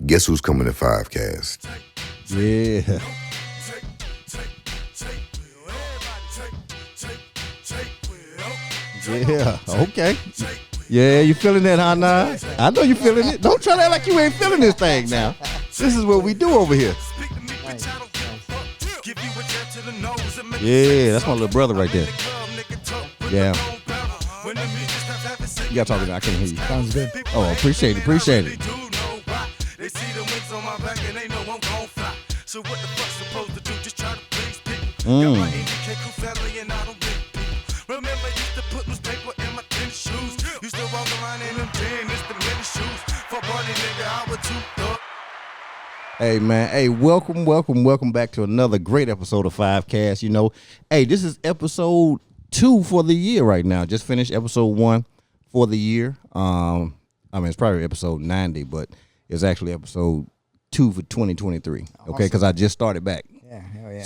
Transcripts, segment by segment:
Guess who's coming to 5Cast? Yeah. Yeah, okay. Yeah, you feeling that, huh, Nas? I know you feeling it. Don't try to act like you ain't feeling this thing now. This is what we do over here. Yeah, that's my little brother right there. Yeah. You gotta talk to me. I can't hear you. Sounds good. Oh, appreciate it. Appreciate it. Hey, man. Hey, welcome back to another great episode of 5Cast. You know, hey, this is episode 2 for the year right now. Just finished episode 1 for the year. I mean, it's probably episode 90, but it's actually episode 2 for 2023. Awesome. Okay, because I just started back. Yeah, hell yeah.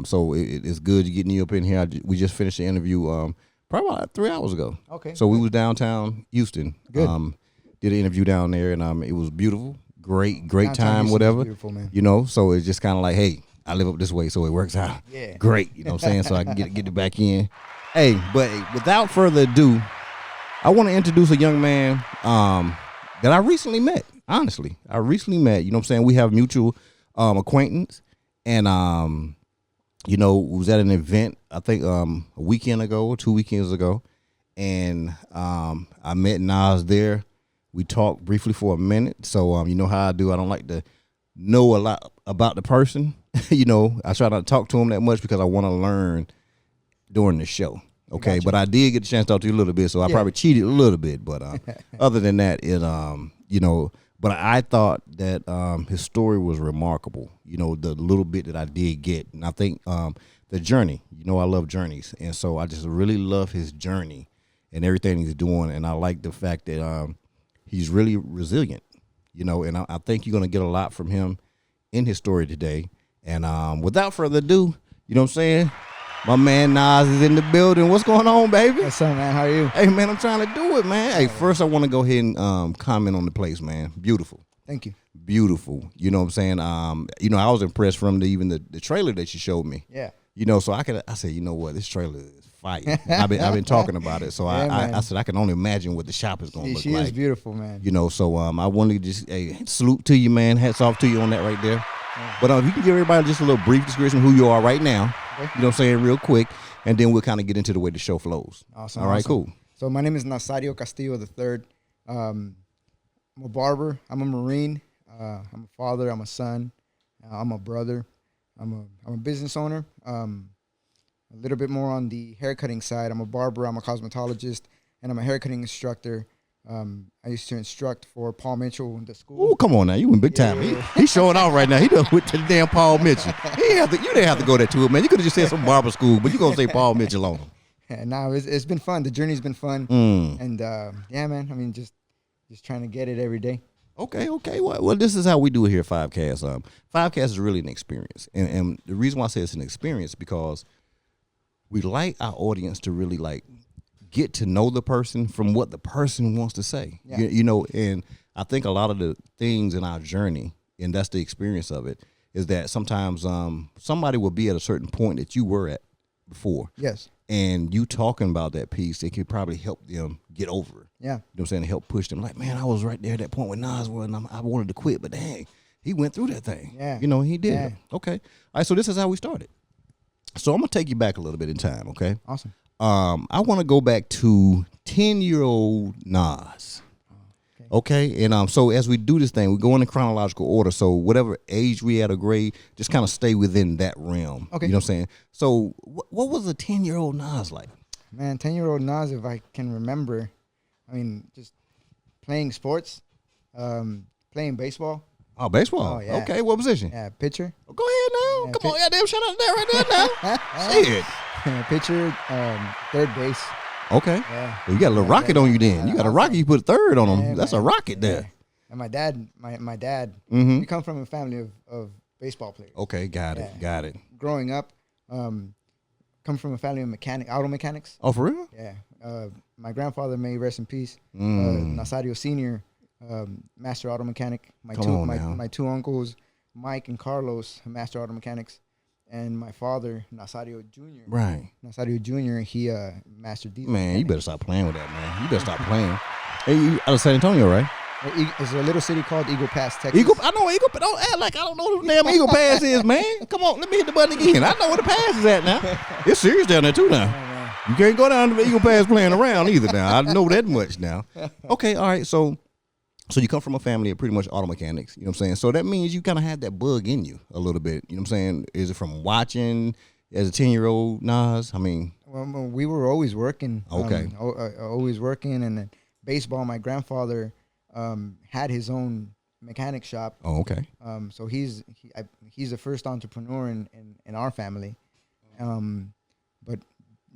So it's good getting you up in here. We just finished the interview probably about 3 hours ago. Okay. So we was downtown Houston. Good. Did an interview down there, and it was beautiful. Great Downtown time, Houston's whatever. beautiful, man. You know, so it's just kind of like, hey, I live up this way, so it works out. Yeah. Great. You know what I'm saying? So I can get it back in. Hey, but without further ado, I want to introduce a young man that I recently met. Honestly, I recently met. You know what I'm saying? We have mutual acquaintance, and you know, was at an event I think a weekend ago or 2 weekends ago, and I met Nas there. We talked briefly for a minute. So you know how I do. I don't like to know a lot about the person. You know, I try not to talk to him that much because I want to learn during the show. Okay, Gotcha. but I did get the chance to talk to you a little bit, so I probably cheated a little bit. But other than that, it you know. But I thought that his story was remarkable. You know, the little bit that I did get, and I think the journey. You know, I love journeys, and so I just really love his journey and everything he's doing. And I like the fact that he's really resilient. You know, and I think you're gonna get a lot from him in his story today. And without further ado, you know what I'm saying? My man Nas is in the building. What's going on, baby? What's up, man? How are you? Hey, man, I'm trying to do it, man. Hey, first I want to go ahead and comment on the place, man. Beautiful. Thank you. Beautiful. You know what I'm saying? You know, I was impressed from the trailer that you showed me. Yeah. You know, so I said, you know what, this trailer is fire. I've been talking about it. So Yeah, I said I can only imagine what the shop is gonna look She like. is beautiful, man. You know, so I wanted to just salute to you, man. Hats off to you on that right there. Yeah. But if you can give everybody just a little brief description of who you are right now, Okay. you know what I'm saying, real quick, and then we'll kind of get into the way the show flows. Awesome. All right, awesome. cool. So my name is Nazario Castillo III. I'm a barber. I'm a Marine. I'm a father. I'm a son. I'm a brother. I'm a business owner. A little bit more on the haircutting side. I'm a barber. I'm a cosmetologist, and I'm a haircutting instructor. I used to instruct for Paul Mitchell in the school. Oh, come on now. You in big time. Yeah. He's showing off right now. He done went to the damn Paul Mitchell. You didn't have to go there to it, man. You could have just said some barber school, but you going to say Paul Mitchell on him. Yeah, no, it's been fun. The journey's been fun. And yeah, man, I mean, just trying to get it every day. Okay. Well, this is how we do it here at 5Cast. 5Cast is really an experience. And the reason why I say it's an experience because we like our audience to really like get to know the person from what the person wants to say. Yeah. You know, and I think a lot of the things in our journey, and that's the experience of it, is that sometimes somebody will be at a certain point that you were at before. Yes. And you talking about that piece, it could probably help them get over it. Yeah. You know what I'm saying? Help push them. Like, man, I was right there at that point with Nas was, and I wanted to quit, but dang, he went through that thing. Yeah. You know, he did. Yeah. Okay. All right, so this is how we started. So I'm going to take you back a little bit in time, okay? Awesome. I want to go back to 10-year-old Nas. Okay, and so as we do this thing, we go in chronological order. So whatever age we at or grade, just kind of stay within that realm. Okay. You know what I'm saying? So what was a 10-year-old Nas like? Man, 10-year-old Nas, if I can remember, I mean, just playing sports, playing baseball. Oh, baseball. Oh, yeah. Okay, what position? Yeah, pitcher. Oh, go ahead now. Yeah, Come on, goddamn, shout out to that right there now. Shit. Pitcher, third base. Okay. Yeah. Well, you got a little rocket on you then. You got a rocket, you put third on them. Yeah, That's man. a rocket there. Yeah. And my dad, Mm-hmm. we come from a family of baseball players. Okay, got it. Growing up, come from a family of auto mechanics. Oh, for real? Yeah. My grandfather, may he rest in peace, Nazario Sr., master auto mechanic. My two uncles, Mike and Carlos, master auto mechanics, and my father, Nazario Jr. Right. Nazario Jr. He master diesel. Man, mechanic. you better stop playing with that, man. You better stop playing. Hey, you out of San Antonio, right? It's a little city called Eagle Pass, Texas. I know Eagle. Don't act like I don't know what the damn Eagle Pass is, man. Come on, let me hit the button again. I know where the pass is at now. It's serious down there too now. You can't go down to the Eagle Pass playing around either now. I know that much now. Okay, all right. So you come from a family of pretty much auto mechanics. You know what I'm saying? So that means you kind of had that bug in you a little bit. You know what I'm saying? Is it from watching as a 10-year-old Nas? I mean, well, we were always working. Okay. Always working, and then baseball. My grandfather had his own mechanic shop. Oh, okay. So he's the first entrepreneur in our family. But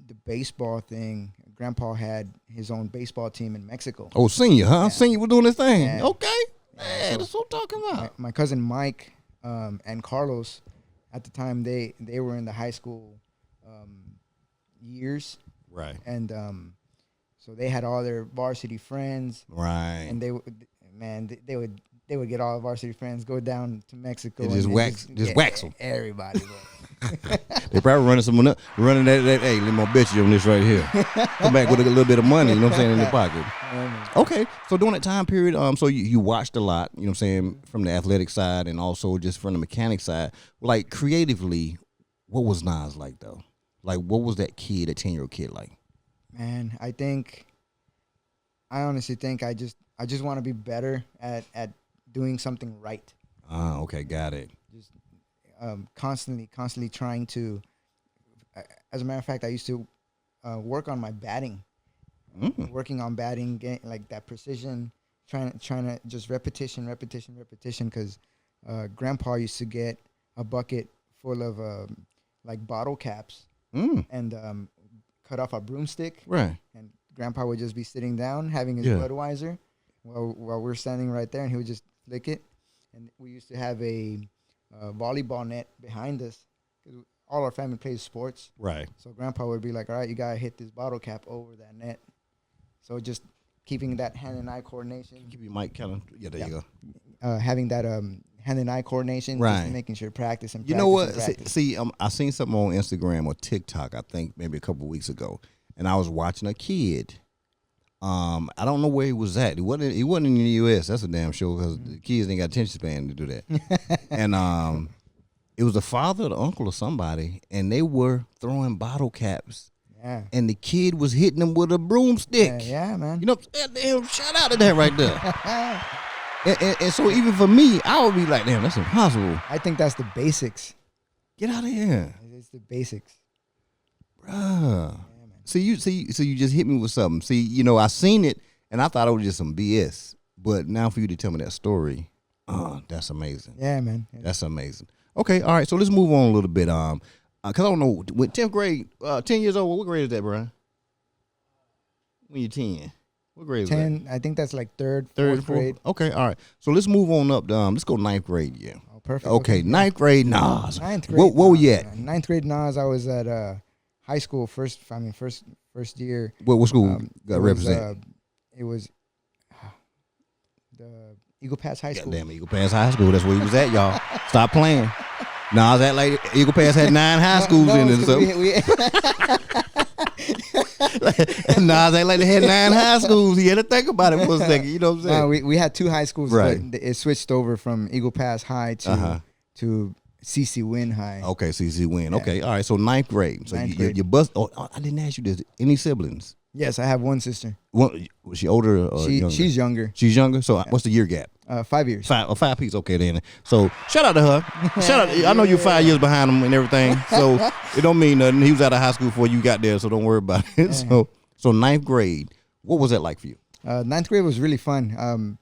the baseball thing, Grandpa had his own baseball team in Mexico. Oh, senior, huh? Yeah. Senior was doing his thing. Yeah. Okay. Yeah, Man, so that's what I'm talking about. my cousin Mike and Carlos, at the time they were in the high school years, Right. and so they had all their varsity friends, Right. and they would get all the varsity friends, go down to Mexico And and just wax them. Everybody. They probably running that. Hey, let me bet you on this right here. Come back with a little bit of money. You know what I'm saying, in your pocket. Okay, so during that time period, so you watched a lot. You know what I'm saying, from the athletic side and also just from the mechanic side. Like creatively, what was Nas like though? Like what was that 10-year-old kid like? Man, I honestly think I just want to be better at doing something right. Okay, got it. Just constantly trying to. As a matter of fact, I used to work on my batting, working on batting, getting like that precision, trying to just repetition. Because Grandpa used to get a bucket full of like bottle caps and cut off a broomstick, Right. and Grandpa would just be sitting down having his Budweiser while we're standing right there, and he would just flick it. And we used to have a volleyball net behind us. All our family plays sports. Right. So Grandpa would be like, all right, you got to hit this bottle cap over that net. So just keeping that hand and eye coordination. Keep your mic kind of, there you go. Having that hand and eye coordination. Right. Just making sure practice and practice. You know what? And practice. See, I seen something on Instagram or TikTok, I think maybe a couple of weeks ago, and I was watching a kid. I don't know where he was at. He wasn't in the U.S. That's a damn show because the kids ain't got attention span to do that. And it was the father or the uncle or somebody, and they were throwing bottle caps. Yeah. And the kid was hitting them with a broomstick. Yeah, man. You know, damn, shout out to that right there. and so even for me, I would be like, damn, that's impossible. I think that's the basics. Get out of here. It's the basics. Bruh. So you just hit me with something. See, you know, I seen it and I thought it was just some BS. But now for you to tell me that story, that's amazing. Yeah, man. That's amazing. Okay, all right. So let's move on a little bit. Cause I don't know, with 10th grade, 10 years old. What grade is that, Brian? When you're 10, what grade is 10. that? I think that's like third, Third, fourth grade. Okay, all right. So let's move on up. Let's go 9th grade. Yeah. Oh, perfect. Okay, 9th grade Nas. 9th grade. What were you at? 9th grade Nas. I was at high school first year. What school got it represent? It was the Eagle Pass High School. Goddamn, Eagle Pass High School. That's where he was at, y'all. Stop playing. Nas act like Eagle Pass had 9 high schools in it. So. Nas act like they had 9 high schools. He had to think about it for a second. You know what I'm saying? No, we had 2 high schools, right. But it switched over from Eagle Pass High to CC Wynn High. Okay, CC Wynn. Yeah. Okay, all right. So 9th grade. So you bust. Oh, I didn't ask you this. Any siblings? Yes, I have one sister. Was she older or younger? She's younger. She's younger. So what's the year gap? 5 years. 5 piece. Okay, then. So shout out to her. Shout out. I know you're 5 years behind him and everything. So it don't mean nothing. He was out of high school before you got there, so don't worry about it. So 9th grade. What was that like for you? 9th grade was really fun.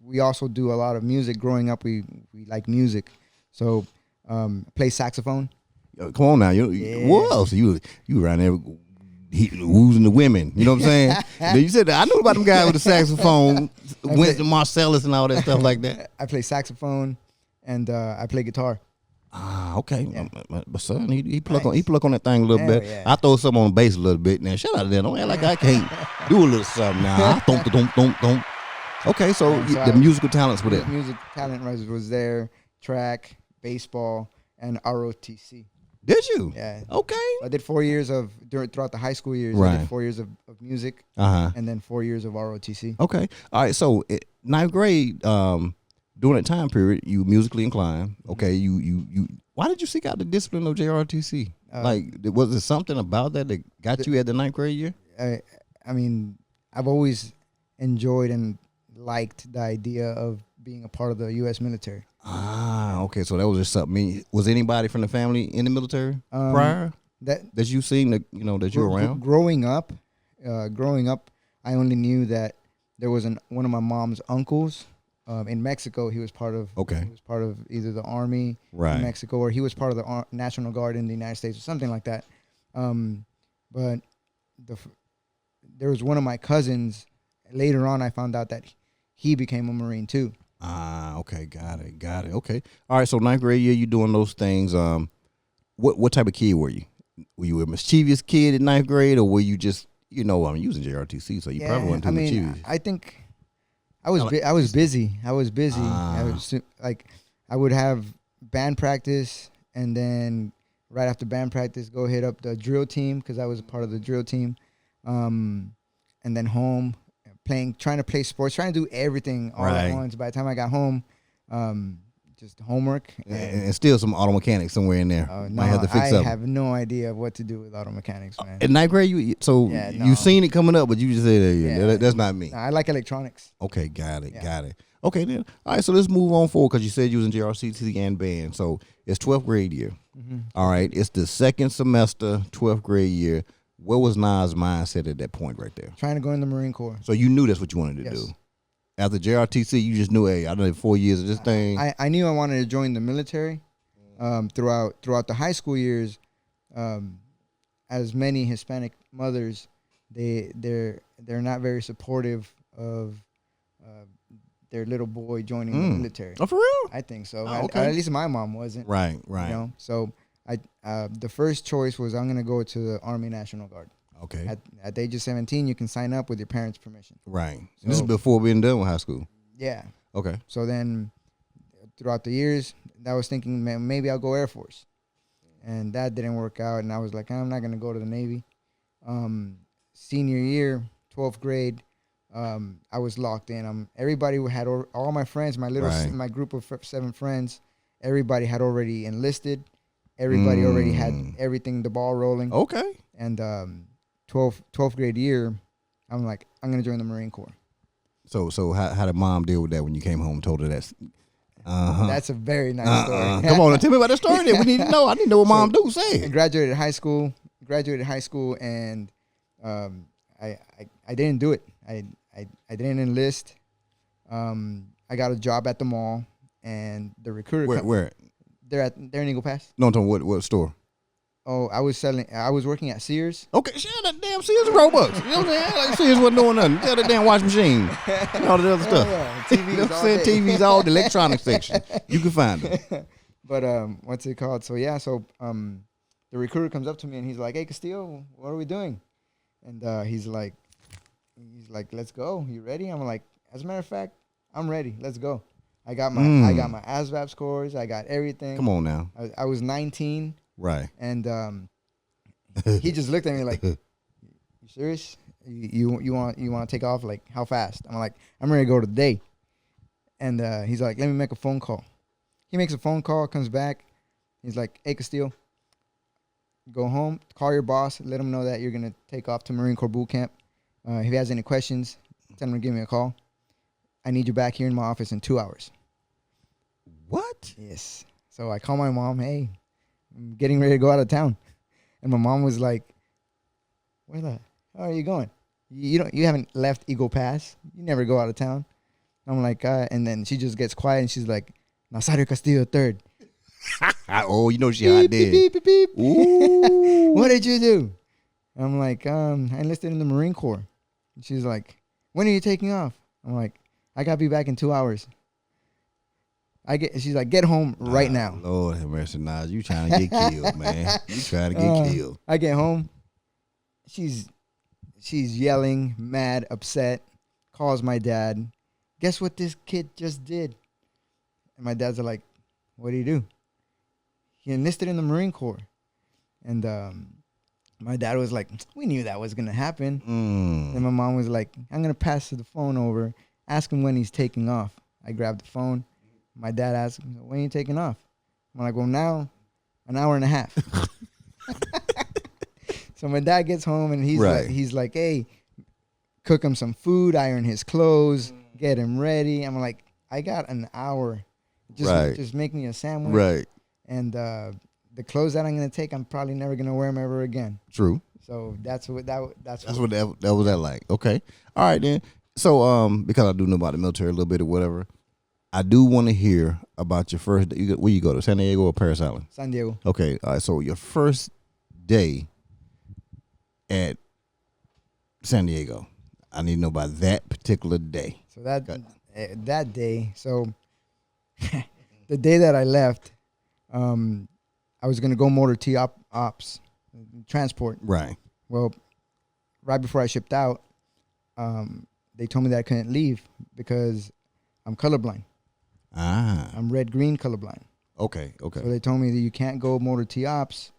We also do a lot of music. Growing up, we like music. So play saxophone. Come on now. Whoa. So you around there woozing the women. You know what I'm saying? You said that. I know about them guys with the saxophone, Winston Marsalis and all that stuff like that. I play saxophone and I play guitar. Okay. Yeah. My son, he pluck on that thing a little bit. Yeah. I throw something on the bass a little bit. Now, shout out to that. Don't act like I can't do a little something now. Don't. Okay, so So the musical talents were there. Music talent was there. Track, baseball, and ROTC. Did you? Yeah. Okay. I did 4 years throughout the high school years. I Right. did 4 years of music, and then 4 years of ROTC. Okay. All right. So ninth grade, during that time period, you musically inclined. Okay. You. Why did you seek out the discipline of JRTC? Was it something about that got you at the ninth grade year? I mean, I've always enjoyed and liked the idea of being a part of the U.S. military. Ah, okay. So that was just something. Was anybody from the family in the military prior that you seen that that you were around? Growing up, I only knew that there was one of my mom's uncles in Mexico. He was part of either the army in Mexico, or he was part of the National Guard in the United States or something like that. But there was one of my cousins. Later on, I found out that he became a Marine too. Ah, okay, got it. Okay, all right. So ninth grade year, you doing those things. What type of kid were you? Were you a mischievous kid in ninth grade, or were you just using JRTC, so you probably weren't too mischievous? I think I was busy. I was like, I would have band practice, and then right after band practice, go hit up the drill team because I was a part of the drill team, and then home. Trying to play sports, trying to do everything all at once. By the time I got home, just homework and still some auto mechanics somewhere in there. Might have to fix I have no idea what to do with auto mechanics, man. In ninth grade, you seen it coming up, but you just said, that's not me. I like electronics. Okay, got it. Okay, then. All right, so let's move on forward because you said you was in JRCT and band. So it's 12th grade year. Mm-hmm. All right, it's the second semester, 12th grade year. What was Nas' mindset at that point right there? Trying to go in the Marine Corps. So you knew that's what you wanted to do. After JRTC, you just knew, hey, I done 4 years of this thing. I knew I wanted to join the military. Throughout the high school years, as many Hispanic mothers, they're not very supportive of their little boy joining the military. Oh, for real? I think so. Oh, okay. At least my mom wasn't. Right. So the first choice was I'm going to go to the Army National Guard. Okay. At the age of 17, you can sign up with your parents' permission. Right. So, this is before being done with high school. Yeah. Okay. So then, throughout the years, I was thinking, man, maybe I'll go Air Force, and that didn't work out. And I was like, I'm not going to go to the Navy. Senior year, 12th grade, I was locked in. Everybody had all my friends, my group of 7 friends. Everybody had already enlisted. Everybody already had everything, the ball rolling. Okay. And 12th grade year, I'm like, I'm going to join the Marine Corps. So how did mom deal with that when you came home and told her that? That's a very nice story. Come on, tell me about the story then. We need to know. I need to know what mom do say. I graduated high school, and I didn't do it. I didn't enlist. I got a job at the mall, and the recruiter. Where? They're in Eagle Pass. No, I'm talking what store? Oh, I was working at Sears. Okay, share that damn Sears and Robux. You know what I'm saying? Like Sears wasn't doing nothing. Tell that damn wash machine and all the other stuff. Yeah, TVs, you know what I'm saying? TVs, all the electronics section. You can find them. But what's it called? So yeah, the recruiter comes up to me and he's like, "Hey, Castillo, what are we doing?" And he's like, "Let's go. You ready?" I'm like, "As a matter of fact, I'm ready. Let's go." I got my ASVAB scores. I got everything. Come on now. I was 19. Right. And he just looked at me like, "You serious? You want to take off? Like, how fast?" I'm like, "I'm ready to go today." And he's like, "Let me make a phone call." He makes a phone call, comes back. He's like, "Hey, Castillo, go home, call your boss, let him know that you're going to take off to Marine Corps boot camp. If he has any questions, tell him to give me a call. I need you back here in my office in 2 hours." What? Yes. So I call my mom, "Hey, I'm getting ready to go out of town." And my mom was like, "Where the hell are you going? You haven't left Eagle Pass. You never go out of town." I'm like, and then she just gets quiet and she's like, "Nazario Castillo III." Oh, you know she out there. Beep, beep, beep, beep. Ooh. "What did you do?" I'm like, "I enlisted in the Marine Corps." And she's like, "When are you taking off?" I'm like, "I gotta be back in 2 hours." She's like, "Get home right now." Lord have mercy, Nas. You trying to get killed, man. You trying to get killed. I get home. She's yelling, mad, upset, calls my dad. guess what this kid just did? And my dad's like, what did he do? He enlisted in the Marine Corps. And my dad was like, we knew that was going to happen. And my mom was like, I'm going to pass the phone over, ask him when he's taking off. I grabbed the phone. My dad asked, when are you taking off? I'm like, well, now, an hour and a half. So my dad gets home, and he's like, hey, cook him some food, iron his clothes, get him ready. I'm like, I got an hour. Just make me a sandwich. Right. And the clothes that I'm going to take, I'm probably never going to wear them ever again. True. So that's what that was that like. Okay. All right, then. So because I do know about the military a little bit or whatever, I do want to hear about your first day. Where you go to, San Diego or Paris Island? San Diego. Okay. All right. So your first day at San Diego, I need to know about that particular day. So that day, so the day that I left, I was going to go motor T ops, transport. Right. Well, right before I shipped out, they told me that I couldn't leave because I'm colorblind. I'm red-green colorblind. Okay. So they told me that you can't go motor T ops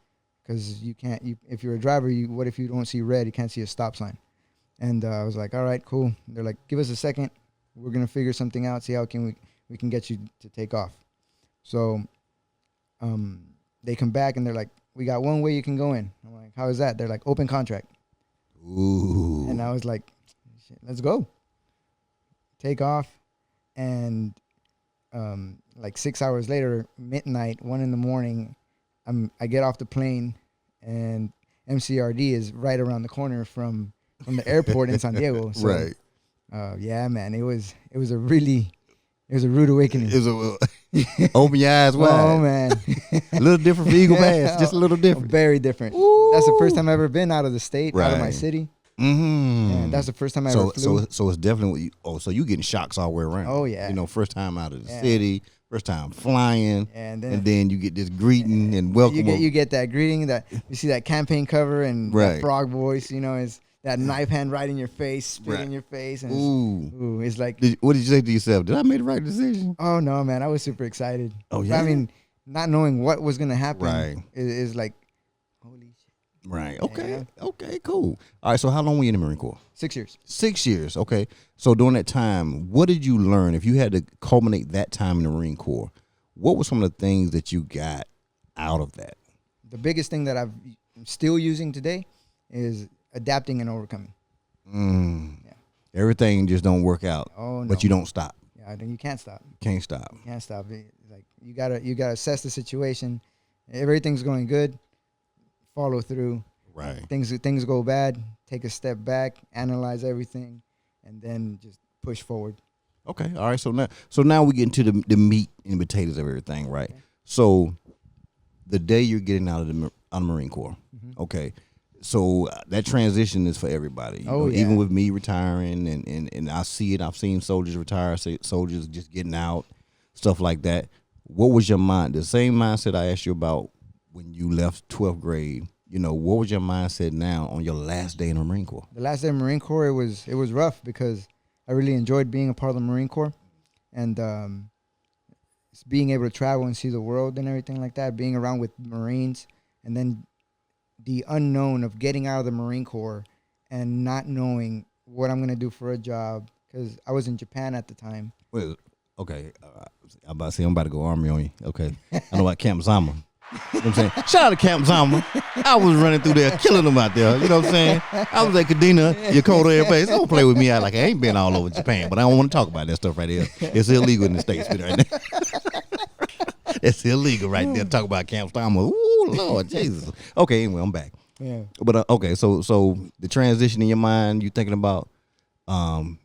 because you can't. If you're a driver, what if you don't see red? You can't see a stop sign. And I was like, all right, cool. They're like, give us a second. We're gonna figure something out. See how we can get you to take off. So, they come back and they're like, we got one way you can go in. I'm like, how is that? They're like, open contract. Ooh. And I was like, shit, let's go. Take off, and like 6 hours later, midnight, 1 a.m, I get off the plane, and MCRD is right around the corner from the airport in San Diego. So, right. Yeah, man, it was a rude awakening. Open your eyes wide. Oh man, a little different for Eagle Pass, just a little different. Very different. Ooh. That's the first time I've ever been out of the state, out of my city. Mm-hmm. Yeah, that's the first time I ever flew. So it's definitely so you getting shocks all the way around. Oh yeah. First time out of the city, first time flying, and then you get this greeting and welcome. You get that greeting, that you see that campaign cover and that frog voice. Is that knife hand right in your face, spit in your face, and it's like. What did you say to yourself? Did I make the right decision? Oh no, man! I was super excited. Oh yeah. I mean, not knowing what was gonna happen is like, holy shit. Right. Okay. Yeah. Okay. Cool. All right. So how long were you in the Marine Corps? 6 years. 6 years. Okay. So during that time, what did you learn? If you had to culminate that time in the Marine Corps, what were some of the things that you got out of that? The biggest thing that I'm still using today is adapting and overcoming. Yeah. Everything just don't work out. Oh no. But you don't stop. Yeah, you can't stop. Can't stop. You can't stop. Like you gotta assess the situation. If everything's going good, follow through. Right. Things go bad, take a step back, analyze everything, and then just push forward. Okay. All right. So now we get into the meat and potatoes of everything, right? Okay. So the day you're getting out of the Marine Corps, okay. So that transition is for everybody. Even with me retiring, and I see it. I've seen soldiers retire, soldiers just getting out, stuff like that. What was your mind? The same mindset I asked you about when you left 12th grade. What was your mindset now on your last day in the Marine Corps? The last day in the Marine Corps, it was rough because I really enjoyed being a part of the Marine Corps, and being able to travel and see the world and everything like that, being around with Marines, and then the unknown of getting out of the Marine Corps and not knowing what I'm going to do for a job, because I was in Japan at the time. Well, okay. I'm about to go army on you. Okay. I know about Camp Zama. You know what I'm saying? Shout out to Camp Zama. I was running through there, killing them out there. You know what I'm saying? I was at Kadena, Yokota Air Base. Don't play with me out like I ain't been all over Japan, but I don't want to talk about that stuff right here. It's illegal in the States right now. It's illegal right there. Talk about Camp Zama. Ooh, Lord Jesus. Okay, anyway, I'm back. Yeah. But okay, so the transition in your mind, you thinking about coming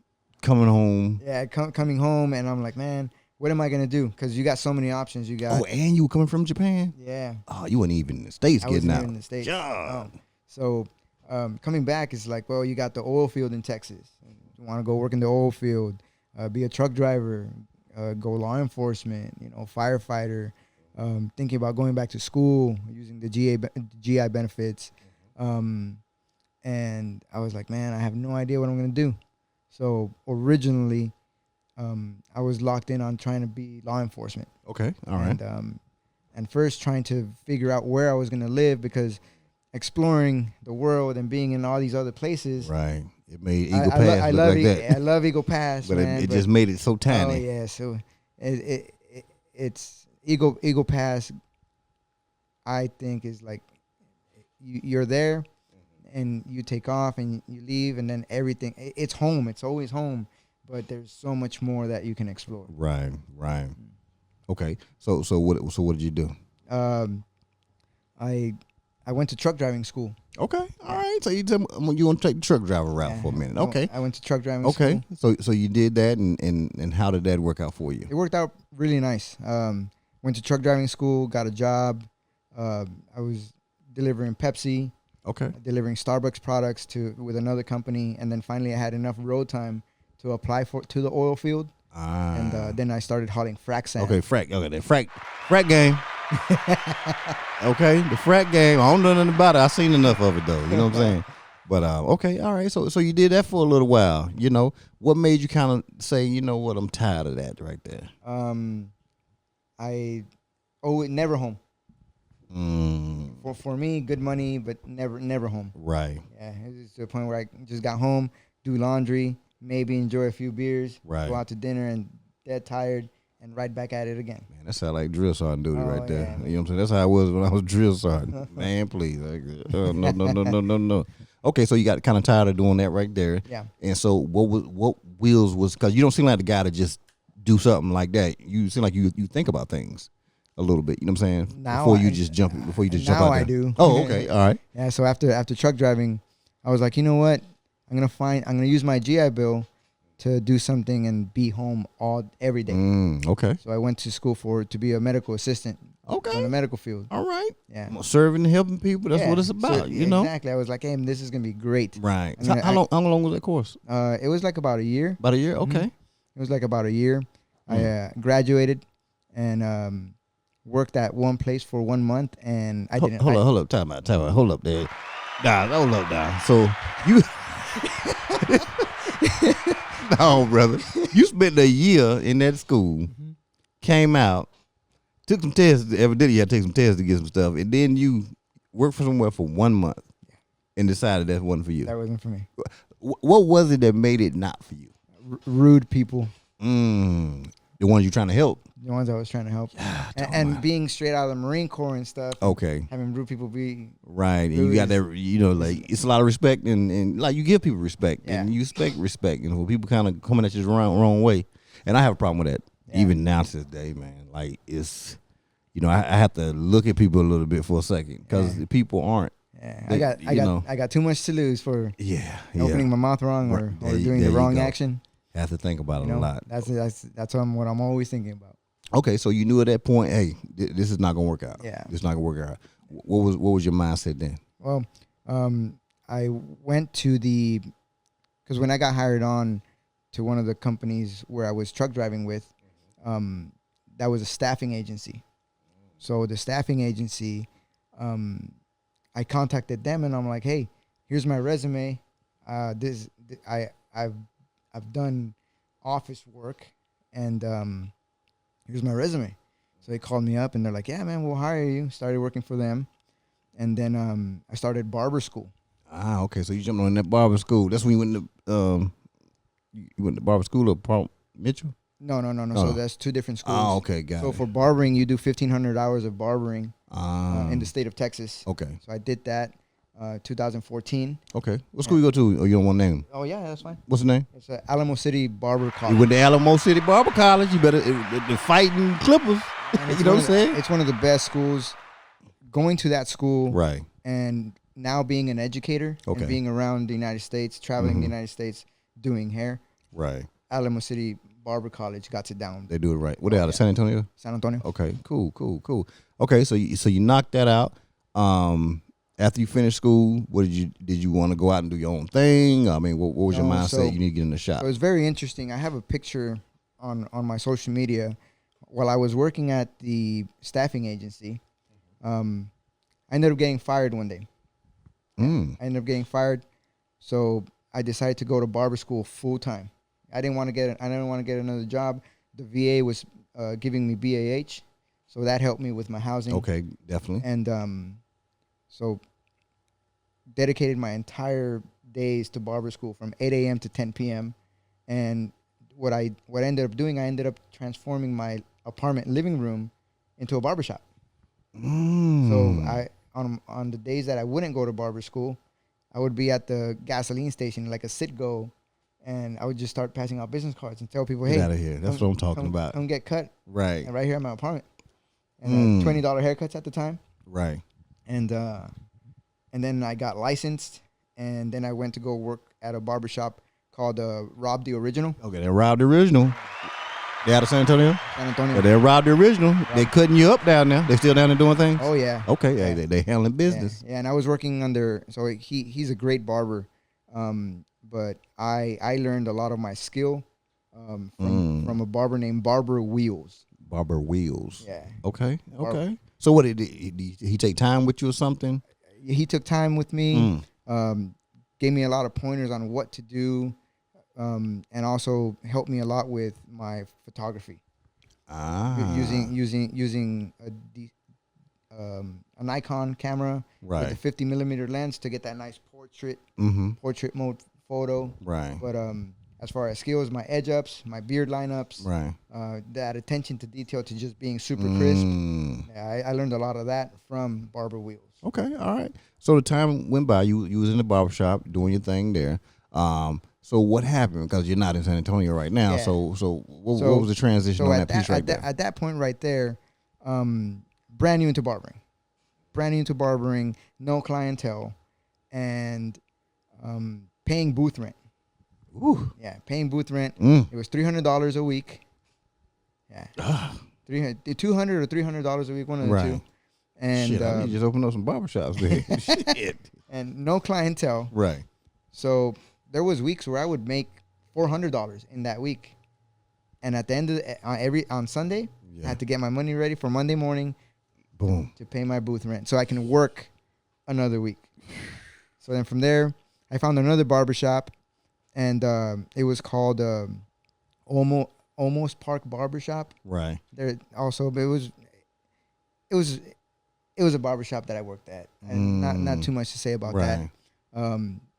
home. Yeah, coming home, and I'm like, man, what am I gonna do? Because you got so many options. You got. Oh, and you were coming from Japan. Yeah. Oh, you weren't even in the States getting out. I wasn't even in the States. So coming back is like, well, you got the oil field in Texas. You want to go work in the oil field, be a truck driver, go law enforcement, firefighter. Thinking about going back to school, using the GI benefits. And I was like, man, I have no idea what I'm going to do. So originally, I was locked in on trying to be law enforcement. Okay. All right. And first trying to figure out where I was going to live, because exploring the world and being in all these other places. Right. It made Eagle Pass look like that. I love Eagle Pass, but man. it just made it so tiny. Oh yeah, so it's Eagle Pass. I think is like you're there, and you take off and you leave, and then everything. It's home. It's always home, but there's so much more that you can explore. Right. Right. Okay. So what did you do? I went to truck driving school. Okay. All right. So you tell me you want to take the truck driver route for a minute. Okay. I went to truck driving school. Okay. So you did that, and how did that work out for you? It worked out really nice. Went to truck driving school, got a job. I was delivering Pepsi. Okay. Delivering Starbucks products with another company, and then finally I had enough road time to apply to the oil field. And then I started hauling frac sand. Okay, frac game. Okay, the frac game. I don't know nothing about it. I seen enough of it though. You know what I'm saying? But okay, all right. So you did that for a little while. You know, what made you kind of say, you know what, I'm tired of that right there? Never home. For me, good money, but never home. Right. Yeah, it was to the point where I just got home, do laundry, maybe enjoy a few beers, right, go out to dinner, and dead tired, and right back at it again. Man, that sounds like drill sergeant duty right there. Yeah, you know what I'm saying? That's how I was when I was drill sergeant. Man, please. No. Okay, so you got kind of tired of doing that right there. Yeah. And so what wheels was, because you don't seem like the guy to just do something like that. You seem like you think about things a little bit. You know what I'm saying? Before you just jump out there. Now I do. Oh, okay. All right. Yeah. So after truck driving, I was like, you know what? I'm gonna use my GI Bill to do something and be home every day. Okay. So I went to school to be a medical assistant. Okay. In the medical field. All right. Yeah. Serving and helping people. That's what it's about. So, you know. Exactly. I was like, hey, this is gonna be great. Right. So how long was that course? It was like about a year. About a year. Okay. It was like about a year. I graduated and worked at one place for 1 month, and I didn't. Hold up. Time out. Hold up there. Hold up now. So you. No, brother. You spent a year in that school, came out, took some tests. Evidently, you had to take some tests to get some stuff, and then you worked for somewhere for 1 month and decided that wasn't for you. That wasn't for me. What was it that made it not for you? Rude people. The ones you're trying to help. The ones I was trying to help. And being straight out of the Marine Corps and stuff. Okay. Having rude people be. Right. And you got that, you know, like, it's a lot of respect, and like, you give people respect, and you expect respect. You know, when people kind of coming at you the wrong way. And I have a problem with that. Yeah. Even now to this day, man. Like, it's, you know, I have to look at people a little bit for a second, because the people aren't. Yeah. I got too much to lose for opening my mouth wrong or doing the wrong action. I have to think about it a lot. That's what I'm always thinking about. Okay, so you knew at that point, hey, this is not gonna work out. Yeah, this is not gonna work out. What was your mindset then? Well, I went to because when I got hired on to one of the companies where I was truck driving with, that was a staffing agency. So the staffing agency, I contacted them and I'm like, hey, here's my resume. I've done office work, and here's my resume. So they called me up, and they're like, yeah, man, we'll hire you. Started working for them. And then I started barber school. Ah, okay. So you jumped on that barber school. That's when you went to barber school at Paul Mitchell? No. So that's two different schools. Oh, okay, got it. So for barbering, you do 1,500 hours of barbering in the state of Texas. Okay. So I did that 2014. Okay. What school you go to? Or you don't want to name? Oh, yeah, that's fine. What's the name? It's Alamo City Barber College. You went to Alamo City Barber College. You better, the fighting Clippers. You know what I'm saying? It's one of the best schools. Going to that school. Right. And now being an educator and being around the United States, traveling the United States, doing hair. Right. Alamo City Barber College got it down. They do it right. What they out of San Antonio? San Antonio. Okay. Cool. Okay. So you knocked that out. After you finished school, what did you want to go out and do your own thing? I mean, what was your mindset? You need to get in the shop. So it was very interesting. I have a picture on my social media while I was working at the staffing agency. I ended up getting fired one day. I ended up getting fired, so I decided to go to barber school full time. I didn't want to get another job. The VA was giving me BAH, so that helped me with my housing. Okay, definitely. And so dedicated my entire days to barber school from 8 a.m. to 10 p.m. And what I ended up doing, I ended up transforming my apartment living room into a barbershop. So I on the days that I wouldn't go to barber school, I would be at the gasoline station like a sit-go, and I would just start passing out business cards and tell people, "Hey, Get out of here." That's what I'm talking about. Come get cut Right. right here at my apartment." And $20 haircuts at the time. Right. And then I got licensed, and then I went to go work at a barbershop called Rob the Original. Okay, they're Rob the Original. They out of San Antonio? San Antonio. But they're Rob the Original. Right. They cutting you up down there. They still down there doing things? Oh, yeah. Okay, yeah. They handling business. Yeah, and I was working under, so he's a great barber, but I learned a lot of my skill from a barber named Barber Wheels. Barber Wheels. Yeah. Okay. So what, did he take time with you or something? He took time with me, gave me a lot of pointers on what to do, and also helped me a lot with my photography. Using a Nikon camera with a 50 millimeter lens to get that nice portrait mode photo. Right. But as far as skills, my edge ups, my beard lineups, that attention to detail to just being super crisp. Yeah, I learned a lot of that from Barber Wheels. Okay, all right. So the time went by. You was in the barbershop doing your thing there. So what happened? Because you're not in San Antonio right now. Yeah. So what was the transition on that piece right there? At that point right there, brand new into barbering, no clientele, and paying booth rent. Ooh. Yeah, paying booth rent. It was $300 a week. Yeah, $200 or $300 a week, one of the two. And shit, I need to just open up some barbershops there. Shit. And no clientele. Right. So there was weeks where I would make $400 in that week, and at the end of on Sunday, I had to get my money ready for Monday morning. Boom. To pay my booth rent, so I can work another week. So then from there, I found another barbershop, and it was called Almost Park Barbershop. Right. There also, but it was a barbershop that I worked at, and not too much to say about that.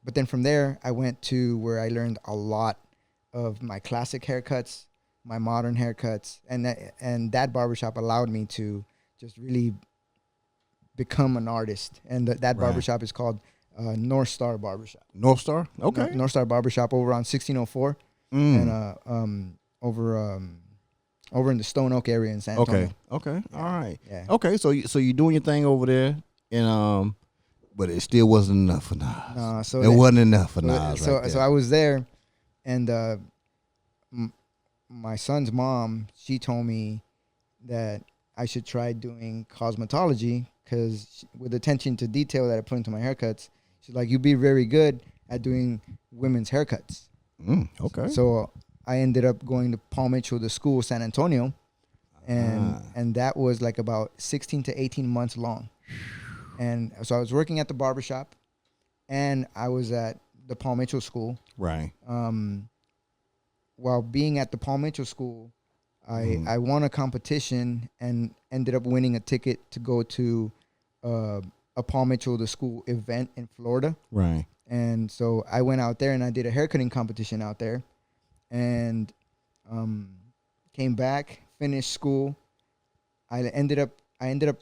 But then from there, I went to where I learned a lot of my classic haircuts, my modern haircuts, and that barbershop allowed me to just really become an artist. And that barbershop is called North Star Barbershop. North Star? Okay. North Star Barbershop over on 1604, and over in the Stone Oak area in San Antonio. Okay. All right. Yeah. Okay. So you're doing your thing over there, and but it still wasn't enough for Nas. No, so it wasn't enough for Nas. So I was there, and my son's mom, she told me that I should try doing cosmetology, because with attention to detail that I put into my haircuts, she's like, "You'd be very good at doing women's haircuts." Okay. So I ended up going to Paul Mitchell, the school, San Antonio, and that was like about 16 to 18 months long. And so I was working at the barbershop, and I was at the Paul Mitchell school. Right. While being at the Paul Mitchell school, I won a competition and ended up winning a ticket to go to a Paul Mitchell, the school event in Florida. Right. And so I went out there and I did a haircutting competition out there, and came back, finished school. I ended up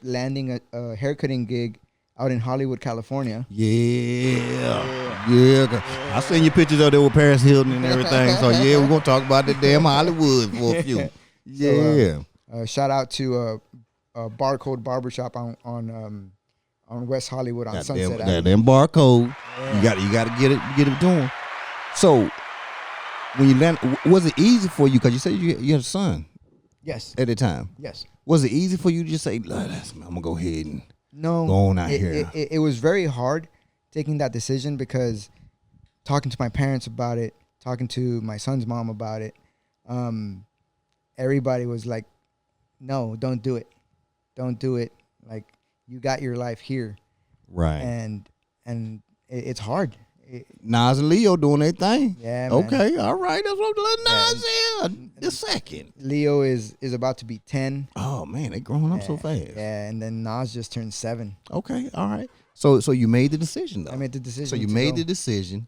landing a haircutting gig out in Hollywood, California. Yeah. I seen your pictures out there with Paris Hilton and everything. So yeah, we're gonna talk about the damn Hollywood for a few. Yeah. So, shout out to Barcode Barbershop on West Hollywood on Sunset Avenue. That damn Barcode. Yeah. You got to get it to him. So when you land, was it easy for you? Because you said you had a son. Yes. At the time. Yes. Was it easy for you to just say, I'm gonna go ahead and go on out here? It was very hard taking that decision, because talking to my parents about it, talking to my son's mom about it, everybody was like, "No, don't do it. Don't do it. Like, you got your life here." Right. And it's hard. Nas and Leo doing their thing. Yeah, man. Okay, all right. That's what little Nas here. The second. Leo is about to be 10. Oh man, they growing up so fast. Yeah, and then Nas just turned 7. Okay, all right. So you made the decision though. I made the decision. So you made the decision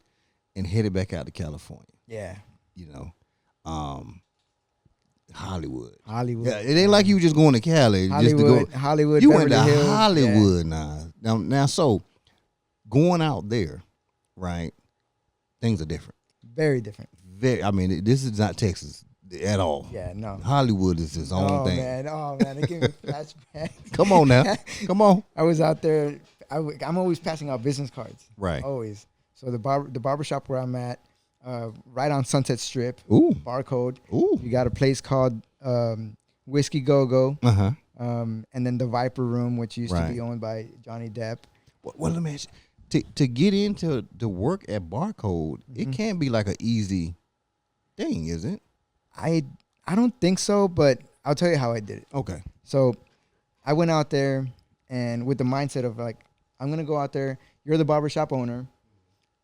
and headed back out to California. Yeah. You know, Hollywood. Hollywood. Yeah, it ain't like you just going to Cali. Hollywood. Just to go. Hollywood. You Beverly went to Hills. Hollywood now. So going out there, right? Things are different. Very different. I mean, this is not Texas at all. Yeah, no. Hollywood is its own thing. Oh man, it gave me flashbacks. Come on now. Come on. I was out there. I'm always passing out business cards. Right. Always. So the barbershop where I'm at, right on Sunset Strip. Ooh. Barcode. Ooh. You got a place called Whiskey Go Go. Uh-huh. And then the Viper Room, which used to Right. be owned by Johnny Depp. Well, let me ask you, to get into the work at Barcode, it can't be like an easy thing, is it? I don't think so, but I'll tell you how I did it. Okay. So I went out there and with the mindset of like, I'm going to go out there. You're the barbershop owner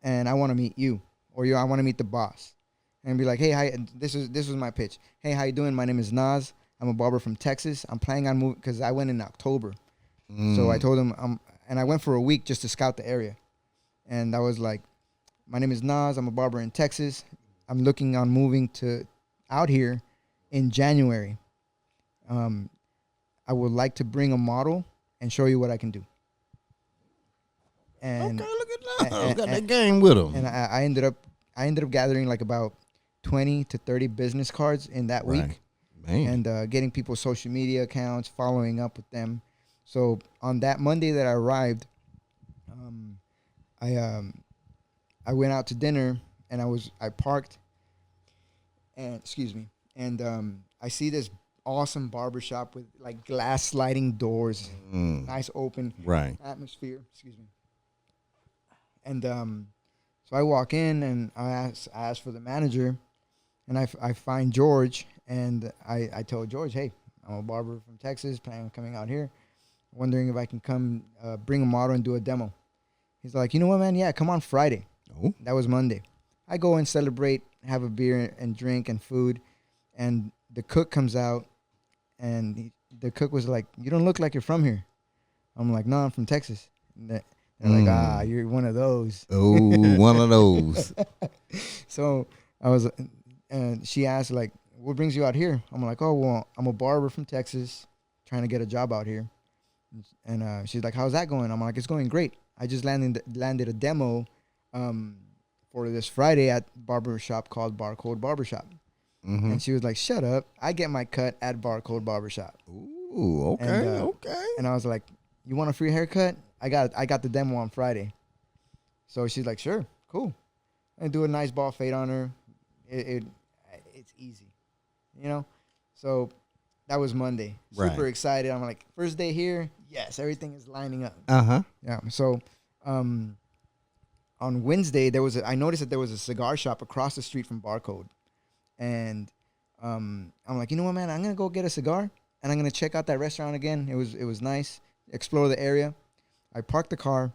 and I want to meet you or I want to meet the boss and be like, hey, hi, this was my pitch. Hey, how you doing? My name is Naz. I'm a barber from Texas. I'm planning on moving because I went in October. So I told him, and I went for a week just to scout the area. And I was like, my name is Naz. I'm a barber in Texas. I'm looking on moving out here in January. I would like to bring a model and show you what I can do. And okay, look at that. Got that game with him. And I ended up gathering like about 20 to 30 business cards in that week. Man. And getting people's social media accounts, following up with them. So on that Monday that I arrived, I went out to dinner and I parked and I see this awesome barbershop with like glass sliding doors, nice open atmosphere. Excuse me. And so I walk in and I ask for the manager, and I find George, and I tell George, hey, I'm a barber from Texas, planning on coming out here, wondering if I can come bring a model and do a demo. He's like, you know what, man? Yeah, come on Friday. Oh. That was Monday. I go and celebrate, have a beer and drink and food, and the cook comes out, and the cook was like, you don't look like you're from here. I'm like, no, I'm from Texas. And they're like, you're one of those. Oh, one of those. So I was, and she asked, like, what brings you out here? I'm like, oh, well, I'm a barber from Texas trying to get a job out here. And she's like, how's that going? I'm like, it's going great. I just landed a demo for this Friday at barbershop called Barcode Barbershop. And she was like, shut up. I get my cut at Barcode Barbershop. Ooh, okay, okay. And I was like, you want a free haircut? I got the demo on Friday. So she's like, sure, cool. I do a nice ball fade on her. It's easy, you know? So that was Monday. Super excited. I'm like, first day here, yes, everything is lining up. Yeah. So on Wednesday, I noticed that there was a cigar shop across the street from Barcode. And I'm like, you know what, man? I'm going to go get a cigar, and I'm going to check out that restaurant again. It was nice. Explore the area. I parked the car.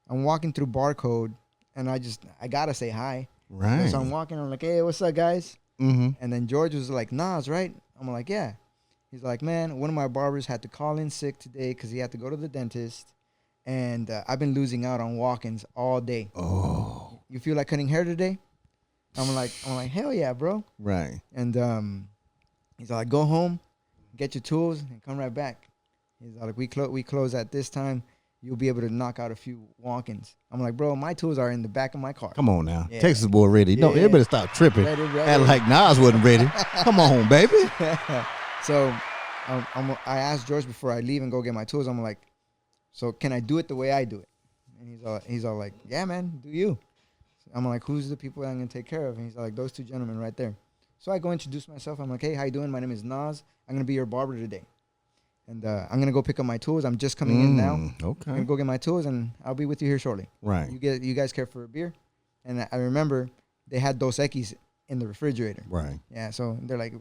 I'm walking through Barcode, and I got to say hi. Right. So I'm walking. I'm like, hey, what's up, guys? And then George was like, Nas, right? I'm like, yeah. He's like, man, one of my barbers had to call in sick today because he had to go to the dentist. And I've been losing out on walk-ins all day. Oh. You feel like cutting hair today? I'm like, hell yeah, bro. Right. And he's like, go home, get your tools, and come right back. He's like, we close at this time. You'll be able to knock out a few walk-ins. I'm like, bro, my tools are in the back of my car. Come on now. Yeah. Texas boy ready. No, Yeah. they better stop tripping. Ready. Act like Nas wasn't ready. Come on, baby. So I asked George before I leave and go get my tools. I'm like, so can I do it the way I do it? And he's all like, yeah, man, do you? I'm like, who's the people I'm going to take care of? And he's like, those two gentlemen right there. So I go introduce myself. I'm like, hey, how you doing? My name is Naz. I'm going to be your barber today. And I'm going to go pick up my tools. I'm just coming in now. Okay. I'm going to go get my tools, and I'll be with you here shortly. Right. You guys care for a beer? And I remember they had Dos Equis in the refrigerator. Right. Yeah, so they're like,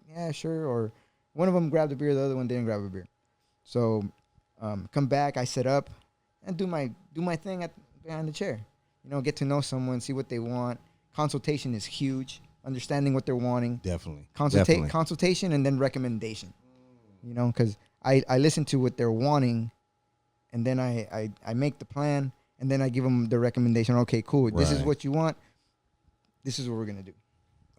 yeah, sure. Or one of them grabbed a beer, the other one didn't grab a beer. So come back, I set up and do my thing behind the chair. get to know someone, see what they want. Consultation is huge. Understanding what they're wanting. Definitely. Consultation and then recommendation. Because I listen to what they're wanting, and then I make the plan, and then I give them the recommendation. Okay, cool. This is what you want. This is what we're gonna do.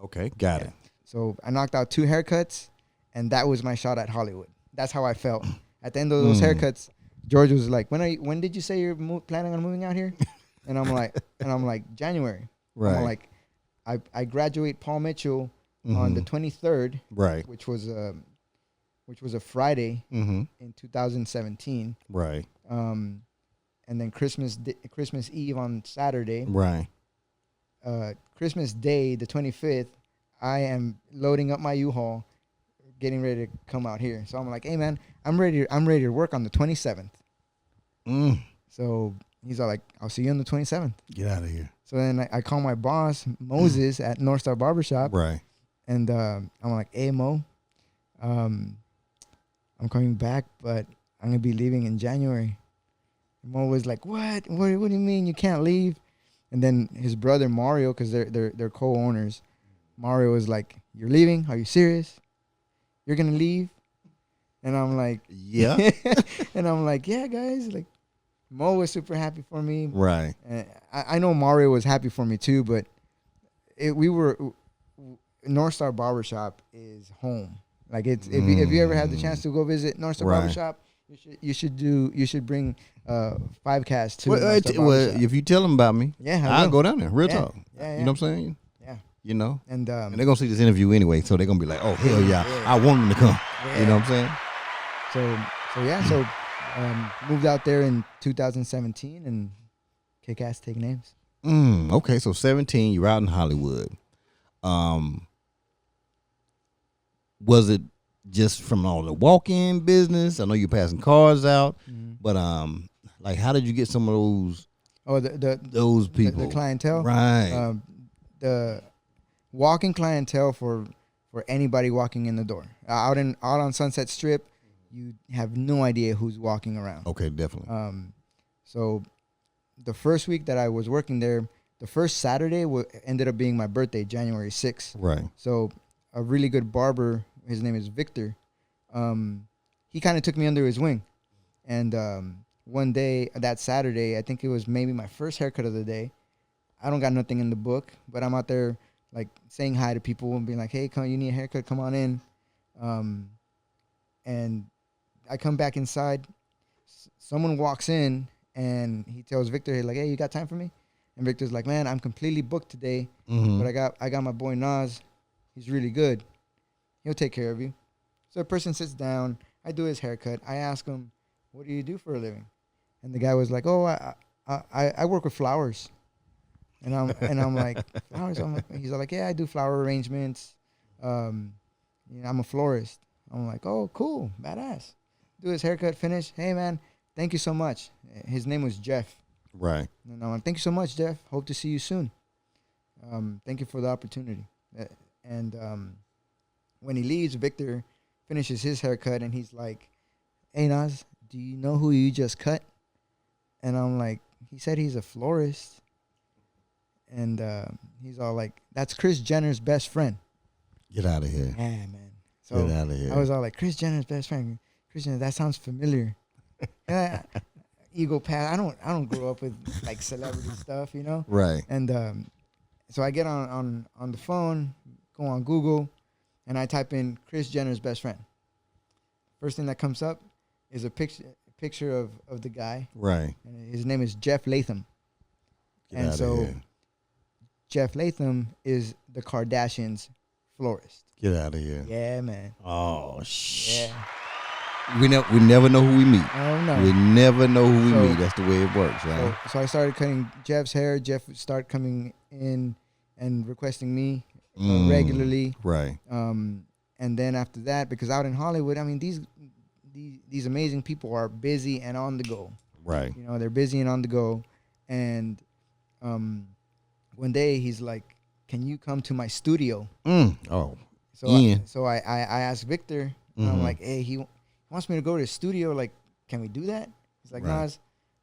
Okay, got it. So I knocked out 2 haircuts, and that was my shot at Hollywood. That's how I felt. At the end of those haircuts, George was like, "When did you say you're planning on moving out here?" And I'm like, January. Right. I'm like, I graduate Paul Mitchell on the 23rd, right, which was a Friday in 2017, right, and then Christmas Eve on Saturday, right, Christmas Day the 25th, I am loading up my U-Haul, getting ready to come out here. So I'm like, hey man, I'm ready to work on the 27th. So he's all like, I'll see you on the 27th. Get out of here. So then I call my boss, Moses, at North Star Barbershop. Right. And I'm like, hey, Mo, I'm coming back, but I'm going to be leaving in January. And Mo was like, what? What do you mean you can't leave? And then his brother, Mario, because they're co-owners, Mario was like, you're leaving? Are you serious? You're going to leave? And I'm like, yeah. And I'm like, yeah, guys, like, Mo was super happy for me. Right. And I know Mario was happy for me too, but North Star Barbershop is home. Like if you ever had the chance to go visit North Star Barbershop, you should bring 5 casts to North Star Barbershop. If you tell them about me, I'll go down there. Real talk. Yeah. You know what I'm saying? Yeah. And they're gonna see this interview anyway, so they're gonna be like, oh hell yeah, I want them to come. Yeah. You know what I'm saying? So moved out there in 2017 and kick ass, take names. Okay, so 17, you're out in Hollywood. Was it just from all the walk-in business? I know you're passing cars out, but like, how did you get some of those? Oh, those people, the clientele, right? The walking clientele for anybody walking in the door out on Sunset Strip. You have no idea who's walking around. Okay, definitely. So the first week that I was working there, the first Saturday ended up being my birthday, January 6th. Right. So a really good barber, his name is Victor, he kind of took me under his wing. And one day, that Saturday, I think it was maybe my first haircut of the day. I don't got nothing in the book, but I'm out there like saying hi to people and being like, hey, you need a haircut, come on in. And I come back inside. Someone walks in and he tells Victor, like, hey, you got time for me? And Victor's like, man, I'm completely booked today, but I got my boy Naz. He's really good. He'll take care of you. So the person sits down. I do his haircut. I ask him, what do you do for a living? And the guy was like, oh, I work with flowers. And I'm like, flowers? He's like, yeah, I do flower arrangements. I'm a florist. I'm like, oh, cool, badass. Do his haircut, finish. Hey, man, thank you so much. His name was Jeff. Right. And I'm like, thank you so much, Jeff. Hope to see you soon. Thank you for the opportunity. And when he leaves, Victor finishes his haircut, and he's like, hey, Naz, do you know who you just cut? And I'm like, he said he's a florist. And he's all like, that's Kris Jenner's best friend. Get out of here. Yeah, man. So get out of here. I was all like, Kris Jenner's best friend. Kris Jenner, that sounds familiar. Ego pass. I don't grow up with like celebrity stuff, you know? Right. And so I get on the phone, go on Google, and I type in Kris Jenner's best friend. First thing that comes up is a picture of the guy. Right. And his name is Jeff Latham. Get and out so of here. Jeff Latham is the Kardashians' florist. Get out of here. Yeah, man. Oh, shit. Yeah. We never know who we meet. Oh, no. We never know who we meet. That's the way it works, right? So I started cutting Jeff's hair. Jeff started coming in and requesting me regularly. Right. And then after that, because out in Hollywood, I mean, these amazing people are busy and on the go. Right. You know, they're busy and on the go. And one day he's like, can you come to my studio? Oh. So I asked Victor, and I'm like, hey, he wants me to go to his studio. Like, can we do that? He's like, right. Naz,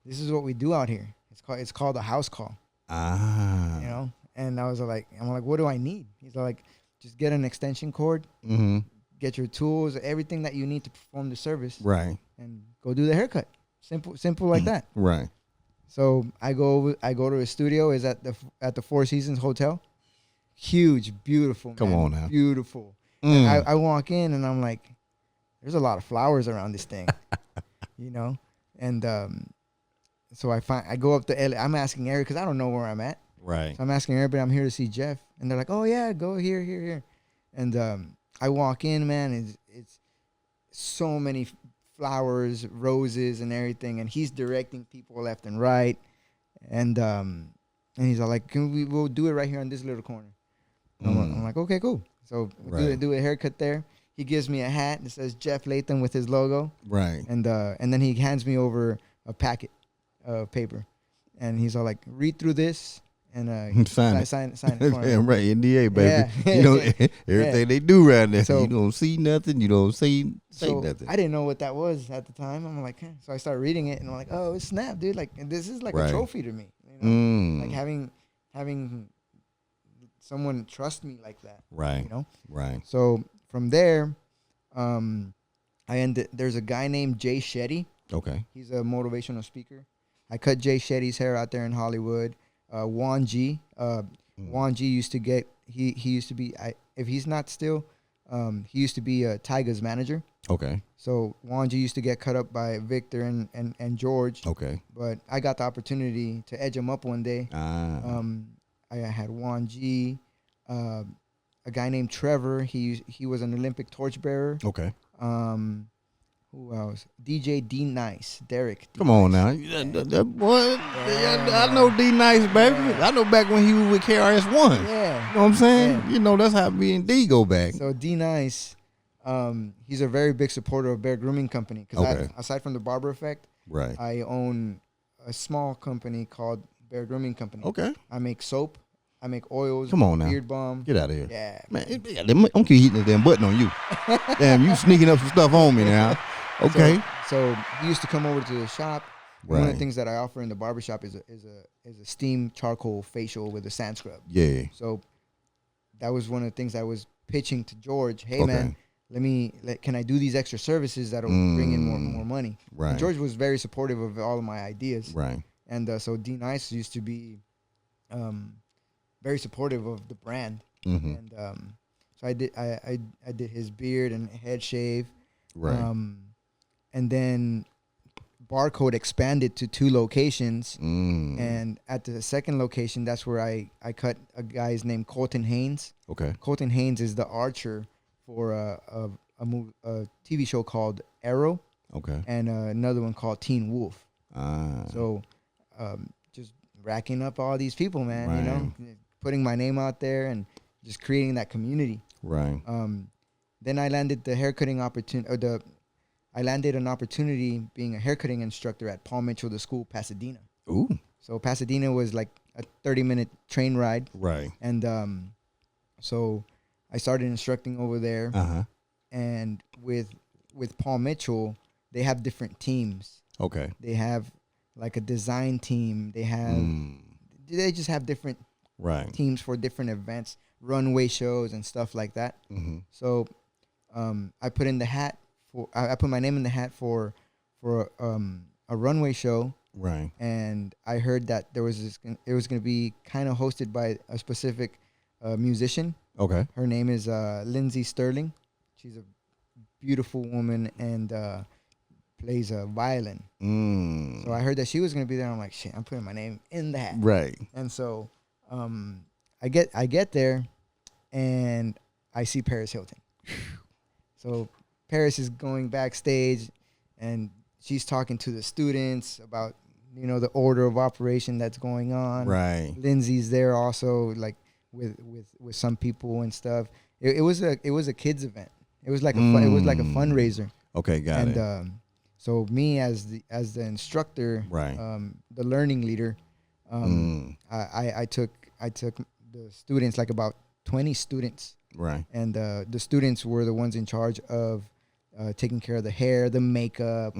this is what we do out here. It's called a house call. You know, and I'm like, what do I need? He's like, just get an extension cord, get your tools, everything that you need to perform the service, Right. and go do the haircut. Simple like that. Right. So I go to a studio. Is at the Four Seasons Hotel. Huge, beautiful. Come man, on now. Beautiful. And I walk in and I'm like, there's a lot of flowers around this thing, you know. And so I go up to LA. I'm asking Eric because I don't know where I'm at. Right. So I'm asking everybody, I'm here to see Jeff. And they're like, oh, yeah, go here. And I walk in, man, it's so many flowers, roses, and everything. And he's directing people left and right. And he's all like, we'll do it right here on this little corner. I'm like, okay, cool. So we'll do a haircut there. He gives me a hat that says Jeff Latham with his logo. Right. And then he hands me over a packet of paper. And he's all like, read through this. And sign it for me. Right, NDA, baby. Yeah. You know, everything they do around there. So, you don't see nothing. You don't say nothing. I didn't know what that was at the time. I'm like, so I started reading it, and I'm like, oh, it's snap, dude. Like, this is like a trophy to me. You know? Like having someone trust me like that. Right. You know. Right. So from there, there's a guy named Jay Shetty. Okay. He's a motivational speaker. I cut Jay Shetty's hair out there in Hollywood. Juan G. Juan G used to get he used to be if he's not still, he used to be Tyga's manager. Okay. So Juan G used to get cut up by Victor and George. Okay. But I got the opportunity to edge him up one day. I had Juan G. A guy named Trevor. He was an Olympic torchbearer. Okay. Who else? DJ D Nice, Derek. Come on now, that boy. I know D Nice, baby. I know back when he was with KRS-One. Yeah. You know what I'm saying? Yeah. You know that's how me and D go back. So D Nice, he's a very big supporter of Bear Grooming Company. Because aside from the Barber Effect, right, I own a small company called Bear Grooming Company. Okay. I make soap. I make oils. Come on now. Beard balm. Get out of here. Yeah. Man, I'm keep hitting the damn button on you. Damn, you sneaking up some stuff on me now. Okay. So he used to come over to the shop. Right. One of the things that I offer in the barbershop is a steam charcoal facial with a sand scrub. Yeah. So that was one of the things I was pitching to George. Hey man, can I do these extra services that'll bring in more money? Right. And George was very supportive of all of my ideas. Right. And so D Nice used to be very supportive of the brand. Mm-hmm. And so I did his beard and head shave. Right. And then Barcode expanded to 2 locations. And at the second location, that's where I cut a guy's named Colton Haynes. Okay. Colton Haynes is the archer for a TV show called Arrow. Okay. And another one called Teen Wolf. So just racking up all these people, man, right. You know, putting my name out there and just creating that community. Right. Then I landed the haircutting opportunity, I landed an opportunity being a haircutting instructor at Paul Mitchell, the school, Pasadena. Ooh. So Pasadena was like a 30-minute train ride. Right. And so I started instructing over there. Uh-huh. And with Paul Mitchell, they have different teams. Okay. They have like a design team. They just have different teams for different events, runway shows and stuff like that. Mm-hmm. So I put in the hat. I put my name in the hat for a runway show, right? And I heard that it was going to be kind of hosted by a specific musician. Okay, her name is Lindsay Sterling. She's a beautiful woman and plays a violin. So I heard that she was going to be there. I'm like, shit, I'm putting my name in the hat, right? And so I get there, and I see Paris Hilton. So Paris is going backstage, and she's talking to the students about, you know, the order of operation that's going on. Right. Lindsay's there also, like with some people and stuff. It was a kids event. It was like a fundraiser. Okay, got it. And so me as the instructor, right, the learning leader, I took the students, like about 20 students. Right. And the students were the ones in charge of taking care of the hair, the makeup,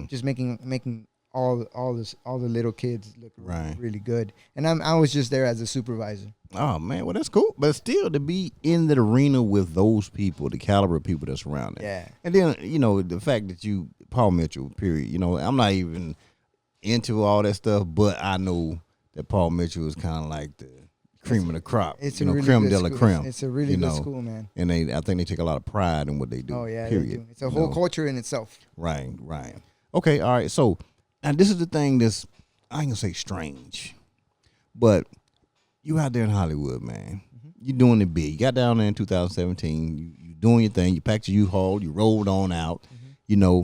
just making all the little kids look Right. really good. And I was just there as a supervisor. Oh man, well that's cool. But still, to be in the arena with those people, the caliber of people that's around it. Yeah. And then the fact that you Paul Mitchell, period. I'm not even into all that stuff, but I know that Paul Mitchell is kind of like the cream of the crop. It's a really creme good de la school. creme. It's a really good school, man. And I think they take a lot of pride in what they do. Oh yeah, period. they do. It's a whole culture in itself. Right. Okay, all right. So, and this is the thing that's I ain't gonna say strange, but you out there in Hollywood, man. Mm-hmm. You doing it big. You got down there in 2017. You doing your thing. You packed your U-Haul. You rolled on out. Mm-hmm.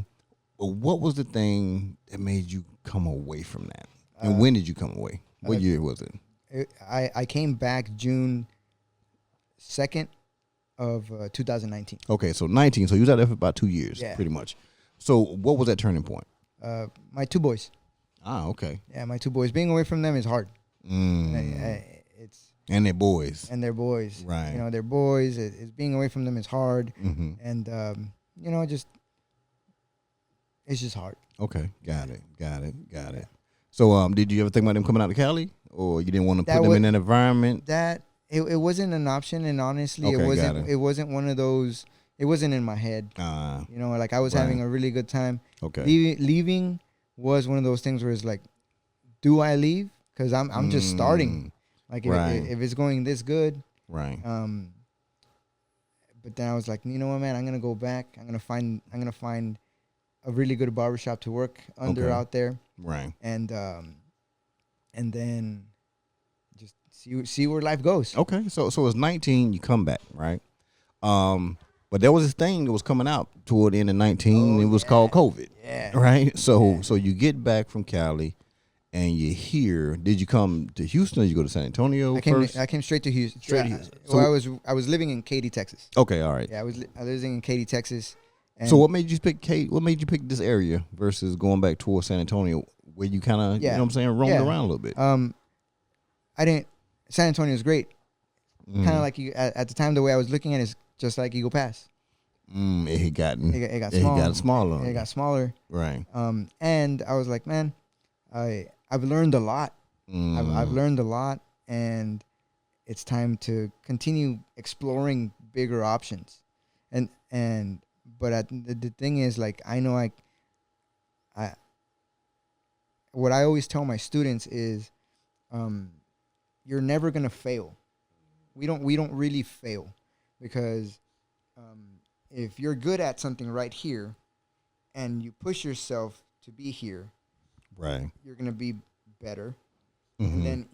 But what was the thing that made you come away from that? And when did you come away? What year was it? I came back June 2nd of 2019. Okay, so 19. So you was out there for about 2 years, Yeah. pretty much. So what was that turning point? My two boys. Ah, okay. Yeah, my two boys. Being away from them is hard. It's And their boys. and their boys. Right. They're boys. It's being away from them is hard. Mm-hmm. And it's just hard. Okay, got it. So, did you ever think about them coming out to Cali, or you didn't want to put them in that environment? That it wasn't an option, and honestly, Okay, it got wasn't. it. It wasn't one of those. It wasn't in my head. Like I was having a really good time. Okay. Leaving was one of those things where it's like, do I leave? Because I'm just starting. Like Right. if it's going this good, Right. but then I was like, you know what, man, I'm gonna go back. I'm gonna find a really good barbershop to work under Okay. out there, Right. and then just see where life goes. Okay. So it's 19. You come back, right? But there was this thing that was coming out toward the end of 19. It was called COVID. Yeah. Right. So you get back from Cali, and you're here. Did you come to Houston, or did you go to San Antonio first? I came straight to Houston. Straight to Houston. Well, I was living in Katy, Texas. Okay. All right. Yeah, I was living in Katy, Texas. And So what made you pick What made you pick this area versus going back towards San Antonio, where you kind of, you know what I'm saying, roamed around a little bit? I didn't. San Antonio is great. Mm. Kind of like at the time, the way I was looking at it is just like Eagle Pass. It had gotten. It got It small. got smaller. It got smaller. Right. And I was like, man, I've learned a lot. I've learned a lot, and it's time to continue exploring bigger options. But the thing is, like, I know what I always tell my students is, you're never gonna fail. We don't really fail, because if you're good at something right here, and you push yourself to be here, Right. you're gonna be better. Mm-hmm. And then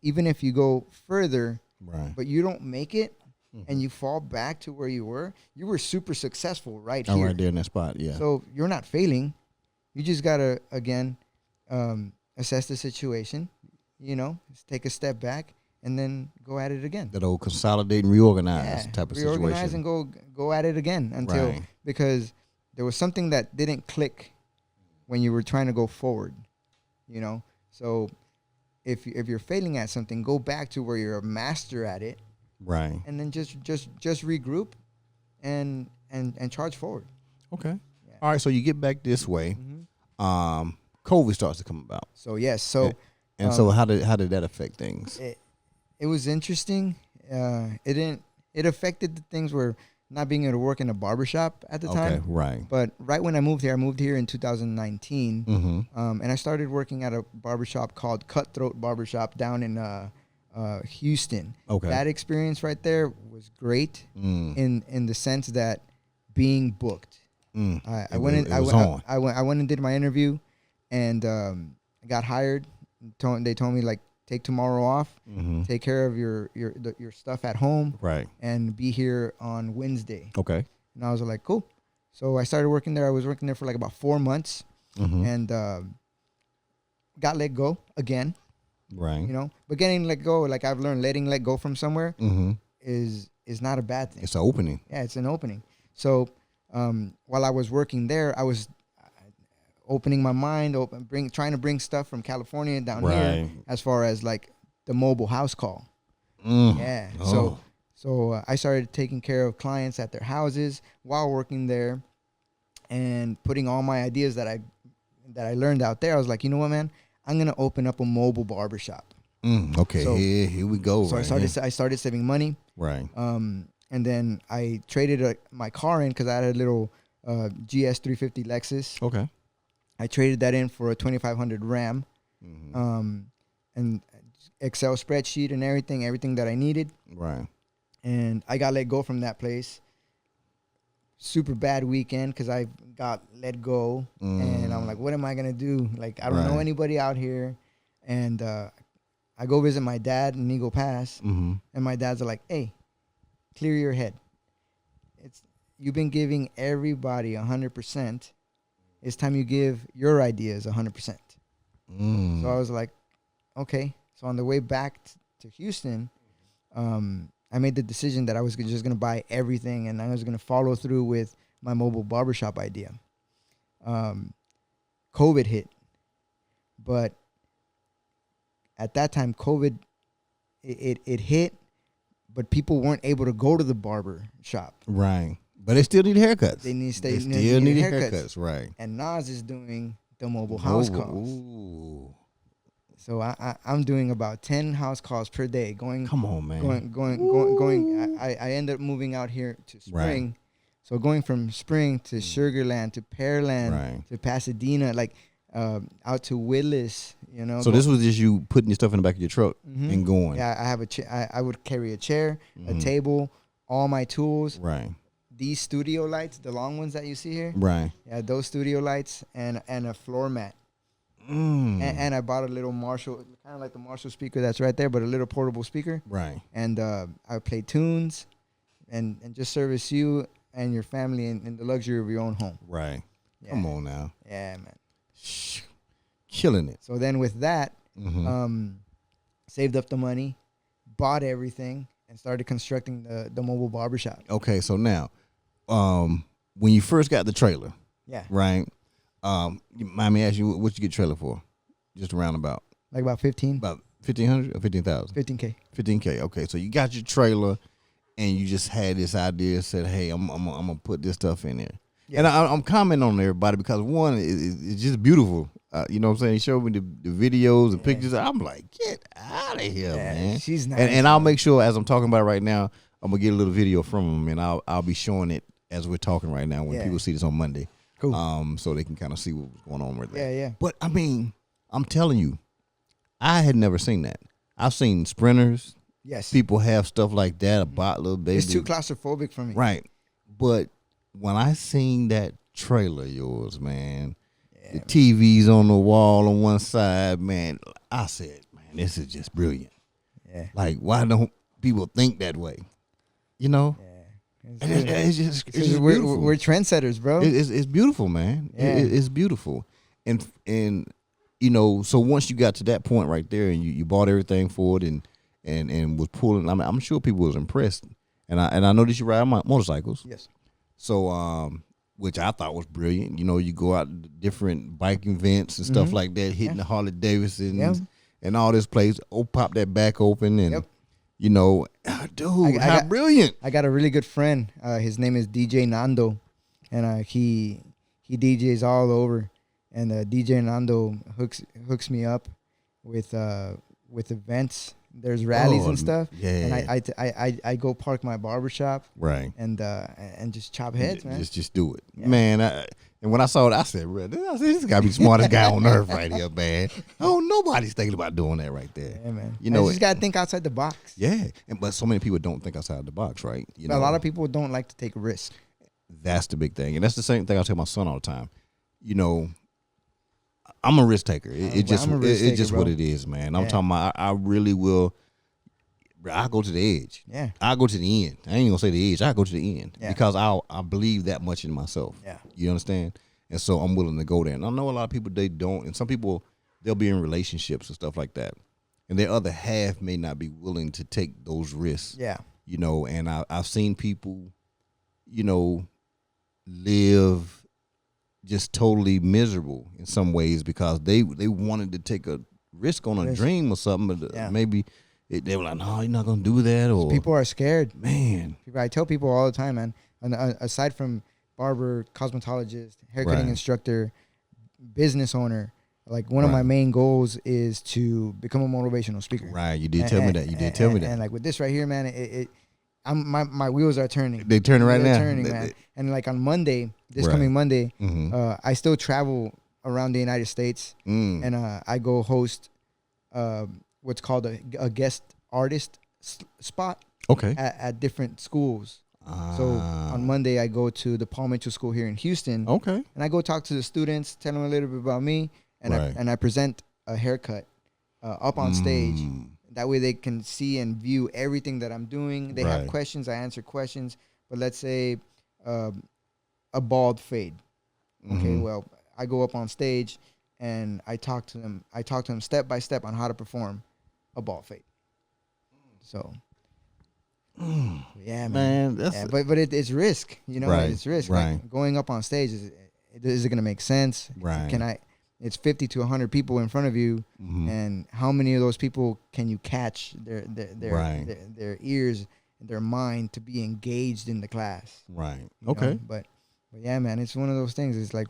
even if you go further, Right. but you don't make it, Mm-hmm. and you fall back to where you were super successful right Oh, here. right there in that spot. Yeah. So you're not failing. You just gotta again assess the situation. Just take a step back and then go at it again. That old consolidate and reorganize type of Reorganize situation. and go at it again until Right. because there was something that didn't click when you were trying to go forward. So if you're failing at something, go back to where you're a master at it, Right. and then just regroup and charge forward. Okay. Yeah. All right. So you get back this way. Mm-hmm. COVID starts to come about. So yes, so And so how did that affect things? it was interesting. It affected the things where not being able to work in a barbershop at the time. Okay. Right. But right when I moved here in 2019, Mm-hmm. and I started working at a barbershop called Cutthroat Barbershop down in Houston. Okay. That experience right there was great in the sense that being booked. I went and did my interview, and I got hired. They told me, like, take tomorrow off, take care of your stuff at home, Right. and be here on Wednesday. Okay. And I was like, cool. So I started working there. I was working there for like about 4 months, and got let go again. Right. But getting let go, like I've learned, let go from somewhere is not a bad thing. It's an opening. Yeah, it's an opening. So while I was working there, I was opening my mind, trying to bring stuff from California down here, as far as like the mobile house call. Yeah. Oh. So I started taking care of clients at their houses while working there, and putting all my ideas that I learned out there, I was like, you know what, man, I'm gonna open up a mobile barbershop. Okay, So- here we go. So right I started saving money. Right. And then I traded my car in because I had a little GS 350 Lexus. Okay. I traded that in for a 2500 Ram, and Excel spreadsheet and everything that I needed. Right. And I got let go from that place. Super bad weekend because I got let go, and I'm like, what am I gonna do? Like, I don't know anybody out here, and I go visit my dad in Eagle Pass, and my dad's like, hey, clear your head. You've been giving everybody 100%. It's time you give your ideas 100%. So I was like, okay. So on the way back to Houston, I made the decision that I was just going to buy everything, and I was going to follow through with my mobile barbershop idea. COVID hit. But at that time, COVID, it hit, but people weren't able to go to the barber shop. Right. But they still need haircuts. They still need haircuts. Right. And Nas is doing the mobile house calls. Ooh. So I'm doing about 10 house calls per day. Come on, man. Going. I end up moving out here to Spring. Right. So going from Spring to Sugarland to Pearland to Pasadena, like out to Willis, you know. So this was just you putting your stuff in the back of your truck and going. Yeah, I have I would carry a chair, a table, all my tools. Right. These studio lights, the long ones that you see here. Right. Yeah, those studio lights and a floor mat. And I bought a little Marshall, kind of like the Marshall speaker that's right there, but a little portable speaker. Right. And I play tunes and just service you and your family in the luxury of your own home. Right. Yeah. Come on now. Yeah, man. Killing it. So then with that, saved up the money, bought everything, and started constructing the mobile barbershop. Okay, so now, when you first got the trailer, right? Mind me ask you, what you get trailer for? Just around about like about 15, about 1,500 or 15,000? 15K. 15K. Okay, so you got your trailer, and you just had this idea. Said, hey, I'm gonna put this stuff in there. Yeah. And I'm commenting on everybody because one, it's just beautiful. You know what I'm saying? He showed me the videos and pictures. I'm like, get out of here, man. She's nice. And I'll make sure as I'm talking about it right now, I'm gonna get a little video from him, and I'll be showing it as we're talking right now when people see this on Monday. Cool. So they can kind of see what's going on with that. Yeah. But I mean, I'm telling you, I had never seen that. I've seen sprinters. Yes. People have stuff like that, a bot little baby. It's too claustrophobic for me. Right. But when I seen that trailer of yours, man, the TV's on the wall on one side, man, I said, man, this is just brilliant. Yeah. Like, why don't people think that way? You know? Yeah. It's just we're trendsetters, bro. It's beautiful, man. Yeah. It's beautiful. And you know, so once you got to that point right there and you bought everything for it and was pulling, I mean, I'm sure people was impressed. And I know that you ride motorcycles. Yes. So which I thought was brilliant. You know, you go out to different bike events and stuff like that, hitting the Harley Davidsons and all this place. Pop that back open and you know, dude, how brilliant. I got a really good friend. His name is DJ Nando, and he DJs all over. And DJ Nando hooks me up with events. There's rallies and stuff. Yeah. And I go park my barbershop. Right. And just chop heads, man. Just do it. Yeah. Man, and when I saw it, I said, this got to be the smartest guy on earth right here, man. Oh, nobody's thinking about doing that right there. Yeah, man. You know, you just got to think outside the box. Yeah. But so many people don't think outside the box, right? You know, a lot of people don't like to take a risk. That's the big thing. And that's the same thing I tell my son all the time. You know, I'm a risk taker. It's just what it is, man. I'm talking about I really will. I go to the edge. Yeah. I go to the end. I ain't gonna say the edge. I go to the end because I believe that much in myself. Yeah. You understand? And so I'm willing to go there. And I know a lot of people they don't. And some people they'll be in relationships and stuff like that, and their other half may not be willing to take those risks. Yeah. You know, and I've seen people, you know, live just totally miserable in some ways because they wanted to take a risk on a dream or something, but maybe they were like, no, you're not gonna do that. Or people are scared, man. I tell people all the time, man. And aside from barber, cosmetologist, haircutting instructor, business owner, like one of my main goals is to become a motivational speaker. Right. You did tell me that. You did tell me that. And like with this right here, man, my wheels are turning. They turning right now. Turning, man. And like on Monday, coming Monday, I still travel around the United States, and I go host what's called a guest artist spot. Okay. At different schools. So on Monday, I go to the Paul Mitchell School here in Houston. Okay. And I go talk to the students, tell them a little bit about me, and I present a haircut up on stage. That way they can see and view everything that I'm doing. They have questions, I answer questions. But let's say a bald fade. Okay, well, I go up on stage and I talk to them. I talk to them step by step on how to perform a bald fade. So, yeah, man. But it's risk. You know, it's risk. Right. Like going up on stage is it going to make sense? Right. It's 50 to 100 people in front of you, and how many of those people can you catch their ears, their mind to be engaged in the class? Right. You know? But yeah, man, it's one of those things. It's like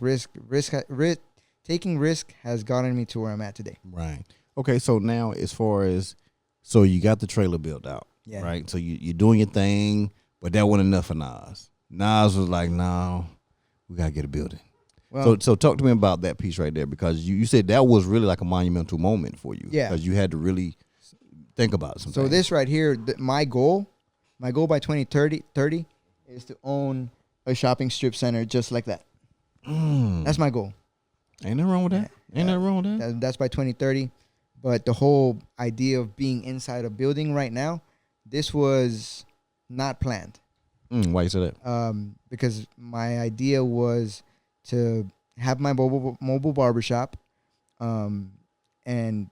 taking risk has gotten me to where I'm at today. Right. Okay. So now, as far as you got the trailer built out, right? So you're doing your thing, but that wasn't enough for Nas. Nas was like, "No, we gotta get a building." Well, so talk to me about that piece right there, because you said that was really like a monumental moment for you. Yeah. Because you had to really think about something. So this right here, my goal by 2030 is to own a shopping strip center just like that. That's my goal. Ain't nothing wrong with that. Ain't nothing wrong with that. That's by 2030. But the whole idea of being inside a building right now, this was not planned. Why you say that? Because my idea was to have my mobile barbershop. And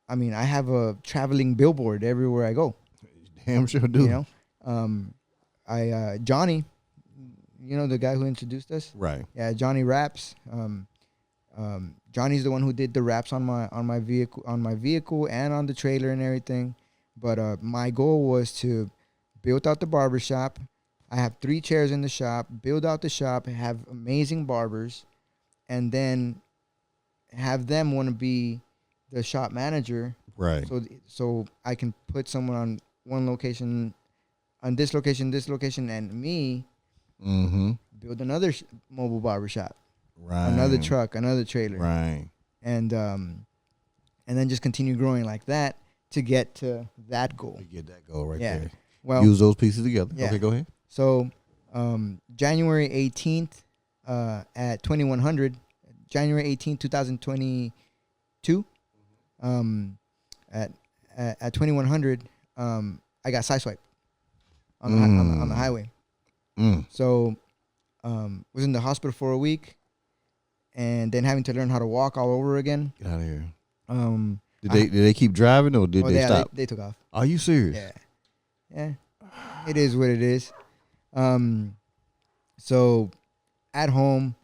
I mean, I have a traveling billboard everywhere I go. Damn sure do. You know, Johnny, you know, the guy who introduced us? Right. Yeah, Johnny Raps. Johnny's the one who did the wraps on my vehicle and on the trailer and everything. But my goal was to build out the barbershop. I have 3 chairs in the shop, build out the shop, have amazing barbers, and then have them want to be the shop manager. Right. So I can put someone on one location, on this location, and me build another mobile barbershop. Right. Another truck, another trailer. Right. And then just continue growing like that to get to that goal. To get that goal right there. Well, use those pieces together. Yeah. Okay, go ahead. So January 18th at 2100, January 18th, 2022, at 2100, I got sideswiped on the highway. So was in the hospital for a week, and then having to learn how to walk all over again. Get out of here. Did they keep driving, or did they stop? They took off. Are you serious? Yeah. It is what it is. So at home,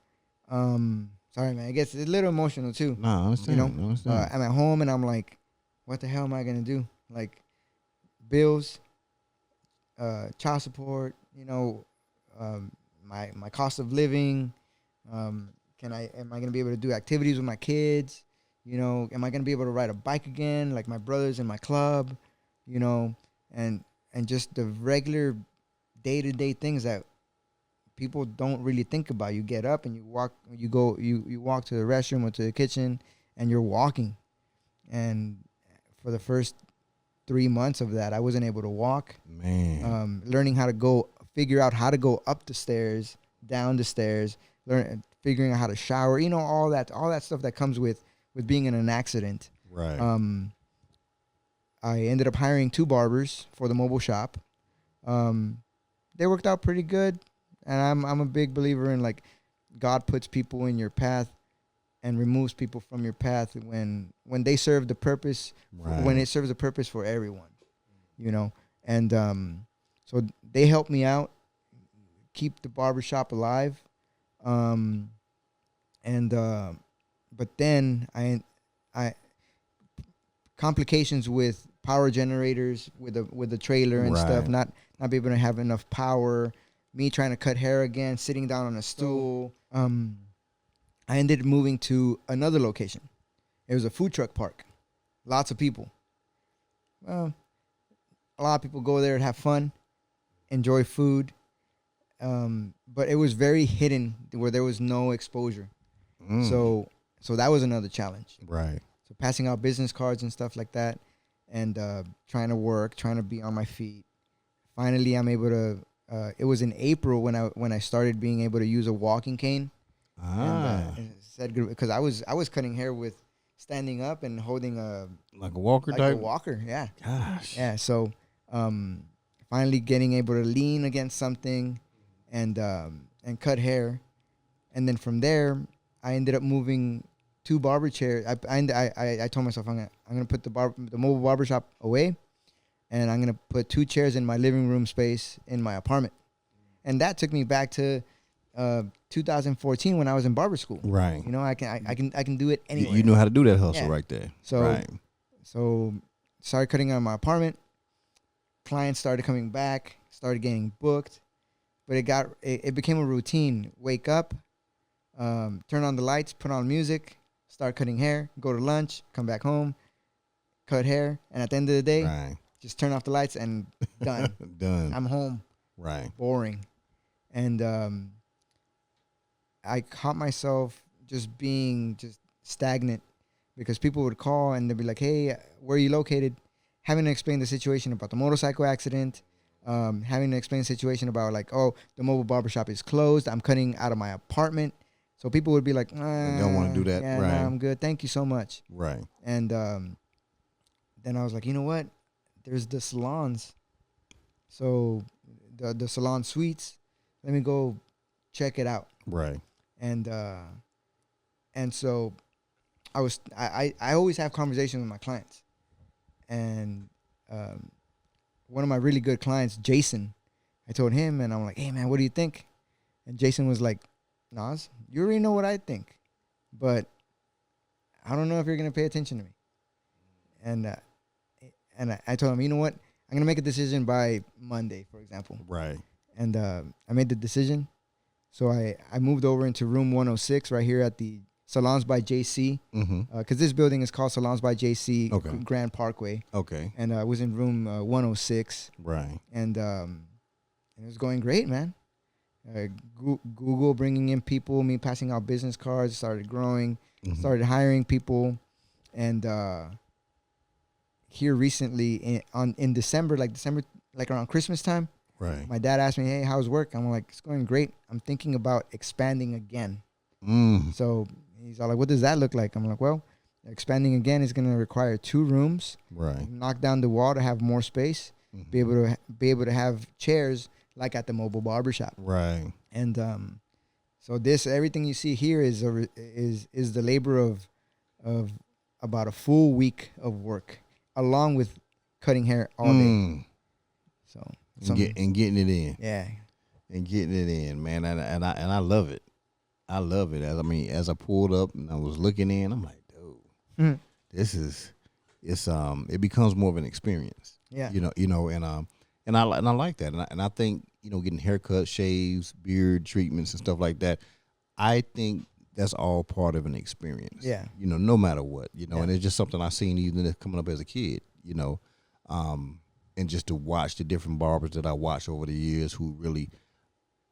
sorry, man, it gets a little emotional too. No, I understand. You know, I'm at home and I'm like, what the hell am I gonna do? Like, bills, child support, you know, my cost of living. Am I gonna be able to do activities with my kids? You know, am I gonna be able to ride a bike again, like my brothers in my club? You know, and just the regular day-to-day things that people don't really think about. You get up and you walk to the restroom or to the kitchen, and you're walking. And for the first 3 months of that, I wasn't able to walk. Man. Learning how to figure out how to go up the stairs, down the stairs, figuring out how to shower, you know, all that stuff that comes with being in an accident. Right. I ended up hiring 2 barbers for the mobile shop. They worked out pretty good, and I'm a big believer in, like, God puts people in your path and removes people from your path when they serve the purpose, when it serves a purpose for everyone, you know. And so they helped me out, keep the barbershop alive. But then I complications with power generators with the trailer and stuff, not be able to have enough power, me trying to cut hair again, sitting down on a stool. I ended up moving to another location. It was a food truck park. Lots of people. Well, a lot of people go there and have fun, enjoy food. But it was very hidden where there was no exposure. So that was another challenge. Right. So passing out business cards and stuff like that, and trying to work, trying to be on my feet. Finally, I'm able to. It was in April when I started being able to use a walking cane. And said because I was cutting hair with standing up and holding a like a walker like type. a walker. Yeah. Gosh. Yeah. So finally getting able to lean against something and cut hair, and then from there I ended up moving 2 barber chairs. I told myself I'm gonna put the mobile barber shop away, and I'm gonna put 2 chairs in my living room space in my apartment, and that took me back to 2014 when I was in barber school. Right. You know, I can do it anywhere. You know how to do that hustle Yeah. right there. So right. so started cutting out of my apartment. Clients started coming back, started getting booked, but it became a routine. Wake up, turn on the lights, put on music, start cutting hair, go to lunch, come back home, cut hair, and at the end of the day, Right. just turn off the lights and done. Done. I'm home. Right. Boring. And I caught myself just being just stagnant because people would call and they'd be like, hey, where are you located? Having to explain the situation about the motorcycle accident, having to explain the situation about like, oh, the mobile barbershop is closed. I'm cutting out of my apartment. So people would be like, They don't want to do that. Yeah, right. nah, I'm good. Thank you so much. Right. And then I was like, you know what? There's the salons. So the salon suites, let me go check it out. Right. And so I always have conversations with my clients. And one of my really good clients, Jason, I told him, and I'm like, hey, man, what do you think? And Jason was like, Naz, you already know what I think, but I don't know if you're going to pay attention to me. And I told him, you know what? I'm going to make a decision by Monday, for example. Right. And I made the decision. So I moved over into room 106 right here at the Salons by JC. Because this building is called Salons by JC Grand Parkway. Okay. And I was in room 106. Right. And it was going great, man. Google bringing in people, me passing out business cards, started growing, started hiring people. And here recently in December, like around Christmas time, right, my dad asked me, hey, how's work? I'm like, it's going great. I'm thinking about expanding again. So he's all like, what does that look like? I'm like, well, expanding again is going to require 2 rooms. Right. Knock down the wall to have more space. Be able to have chairs like at the mobile barbershop. Right. And so everything you see here is the labor of about a full week of work, along with cutting hair all day. So and getting it in. Yeah. And getting it in, man. And I love it. I love it. As I pulled up and I was looking in, I'm like, dude, it becomes more of an experience. Yeah. And I like that. And I think, getting haircuts, shaves, beard treatments and stuff like that, I think that's all part of an experience. Yeah. No matter what, and it's just something I seen even coming up as a kid, and just to watch the different barbers that I watched over the years who really,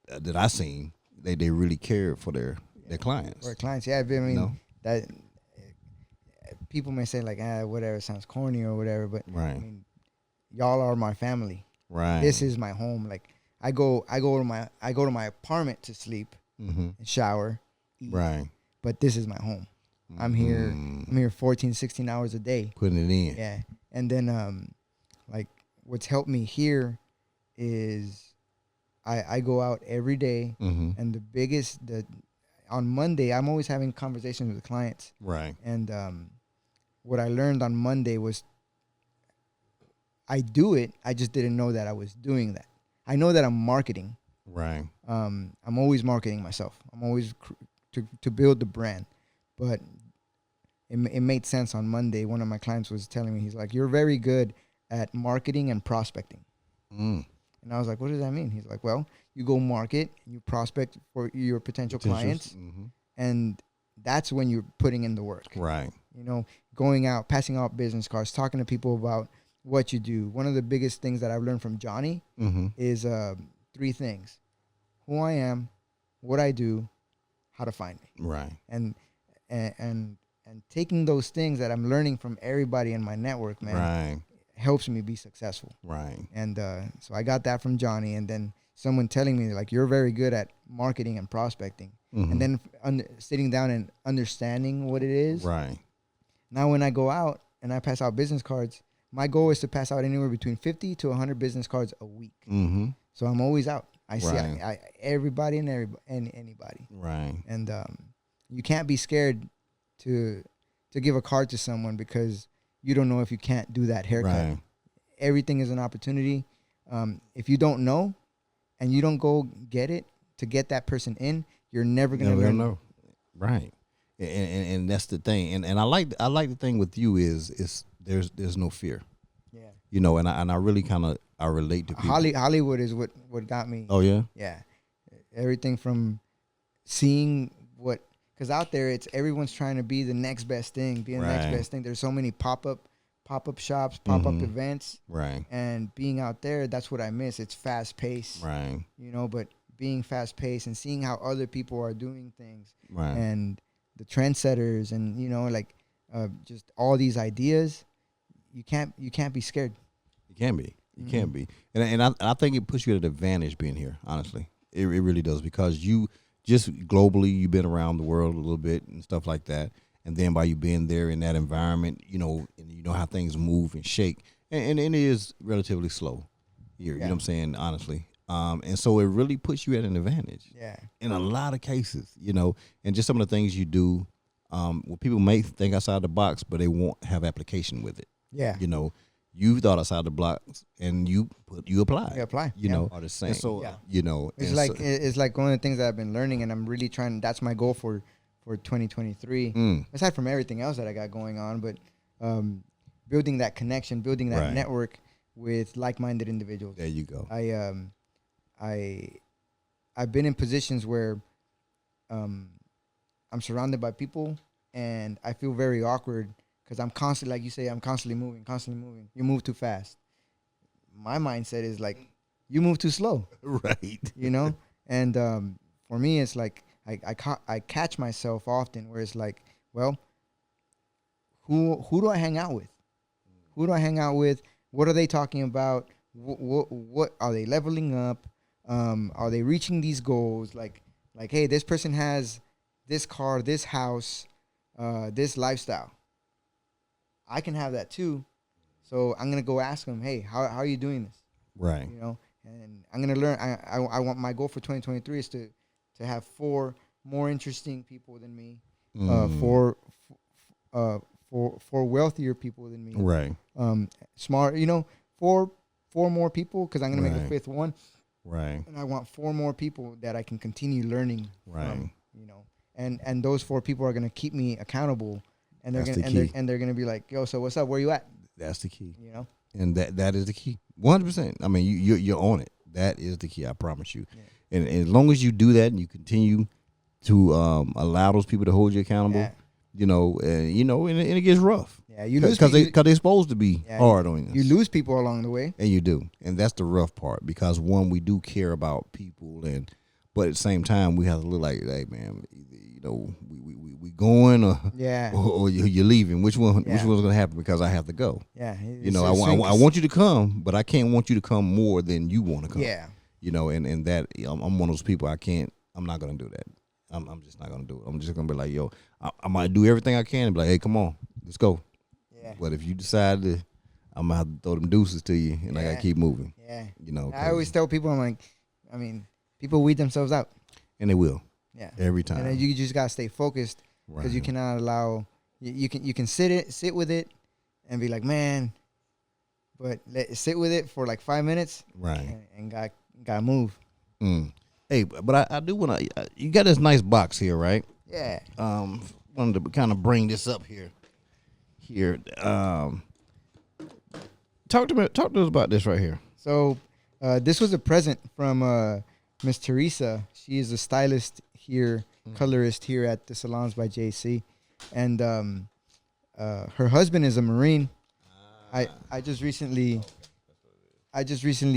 that I seen, they really cared for their clients. For clients, yeah. I mean, that people may say like, whatever, sounds corny or whatever, but right. I mean, y'all are my family. Right. This is my home. Like I go to my apartment to sleep, and shower, eat. Right. But this is my home. I'm here 14, 16 hours a day. Putting it in. Yeah. And then like what's helped me here is I go out every day, and on Monday I'm always having conversations with clients. Right. And what I learned on Monday was I do it. I just didn't know that I was doing that. I know that I'm marketing. Right. I'm always marketing myself. I'm always to build the brand. But it made sense on Monday. One of my clients was telling me, he's like, you're very good at marketing and prospecting. And I was like, what does that mean? He's like, well, you go market, you prospect for your potential clients, and that's when you're putting in the work. Right. You know, going out, passing out business cards, talking to people about what you do. One of the biggest things that I've learned from Johnny is 3 things: who I am, what I do, how to find me. Right. And taking those things that I'm learning from everybody in my network, man, Right. helps me be successful. Right. And so I got that from Johnny, and then someone telling me like, you're very good at marketing and prospecting, and then sitting down and understanding what it is. Right. Now when I go out and I pass out business cards, my goal is to pass out anywhere between 50 to 100 business cards a week. So I'm always out. I see everybody and anybody. Right. And you can't be scared to give a card to someone because you don't know if you can't do that haircut. Right. Everything is an opportunity. If you don't know and you don't go get it to get that person in, you're never gonna learn. Know. Right. And that's the thing. And I like the thing with you is there's no fear. Yeah. You know, and I really I relate to people. Hollywood is what got me. Oh yeah. Yeah. Everything from seeing what, because out there everyone's trying to be the next best thing, be the next best thing. There's so many pop-up shops, pop-up events. Right. And being out there, that's what I miss. It's fast paced. Right. You know, but being fast paced and seeing how other people are doing things. Right. And the trendsetters and, you know, like just all these ideas, you can't be scared. You can be. You can't be. And I think it puts you at an advantage being here, honestly. It really does, because you just globally, you've been around the world a little bit and stuff like that. And then by you being there in that environment, you know, and you know how things move and shake. And it is relatively slow here, you know what I'm saying, honestly. And so it really puts you at an advantage. Yeah. In a lot of cases, you know, and just some of the things you do, well, people may think outside the box, but they won't have application with it. Yeah. You know, you thought outside the box and you apply. You apply. You know, are the same. So, you know, it's like one of the things that I've been learning, and I'm really trying. That's my goal for 2023. Aside from everything else that I got going on, but building that connection, building that network with like-minded individuals. There you go. I've been in positions where I'm surrounded by people, and I feel very awkward because I'm constantly, like you say, I'm constantly moving. You move too fast. My mindset is like, you move too slow. Right. You know? And for me, it's like I catch myself often where it's like, well, who do I hang out with? Who do I hang out with? What are they talking about? What are they leveling up? Are they reaching these goals? Like, hey, this person has this car, this house, this lifestyle. I can have that too. So I'm gonna go ask them, hey, how are you doing this? Right. You know, and I'm gonna learn. I want my goal for 2023 is to have 4 more interesting people than me, 4 wealthier people than me, right? Smart, you know, 4 more people, because I'm gonna make a 5th one, right? And I want 4 more people that I can continue learning from, you know, and those 4 people are gonna keep me accountable, and they're gonna be like, yo, so what's up? Where you at? That's the key, you know, and that is the key, 100%. I mean, you're on it. That is the key. I promise you. Yeah. And as long as you do that and you continue to allow those people to hold you accountable, you know, and it gets rough. Yeah, you lose because they're supposed to be hard on you. You lose people along the way, and you do, and that's the rough part, because one, we do care about people, but at the same time we have to look like, hey man, you know, we going or you're leaving. Which one's gonna happen? Because I have to go. Yeah, you know, I want you to come, but I can't want you to come more than you want to come. Yeah, you know, and that I'm one of those people. I'm not gonna do that. I'm just not gonna do it. I'm just gonna be like, yo, I might do everything I can and be like, hey, come on, let's go. Yeah. But if you decide to, I'm gonna have to throw them deuces to you, and I gotta keep moving. Yeah. You know, I always tell people, I'm like, I mean, people weed themselves out, and they will. Yeah. Every time. And then you just gotta stay focused, because you cannot allow. You can sit with it, and be like, man, but sit with it for like 5 minutes, right? And gotta move. Hey, but I do want to. You got this nice box here, right? Yeah. Wanted to kind of bring this up here. Talk to us about this right here. So, this was a present from Miss Teresa. She is a stylist here colorist here at the salons by JC, and her husband is a Marine. I just recently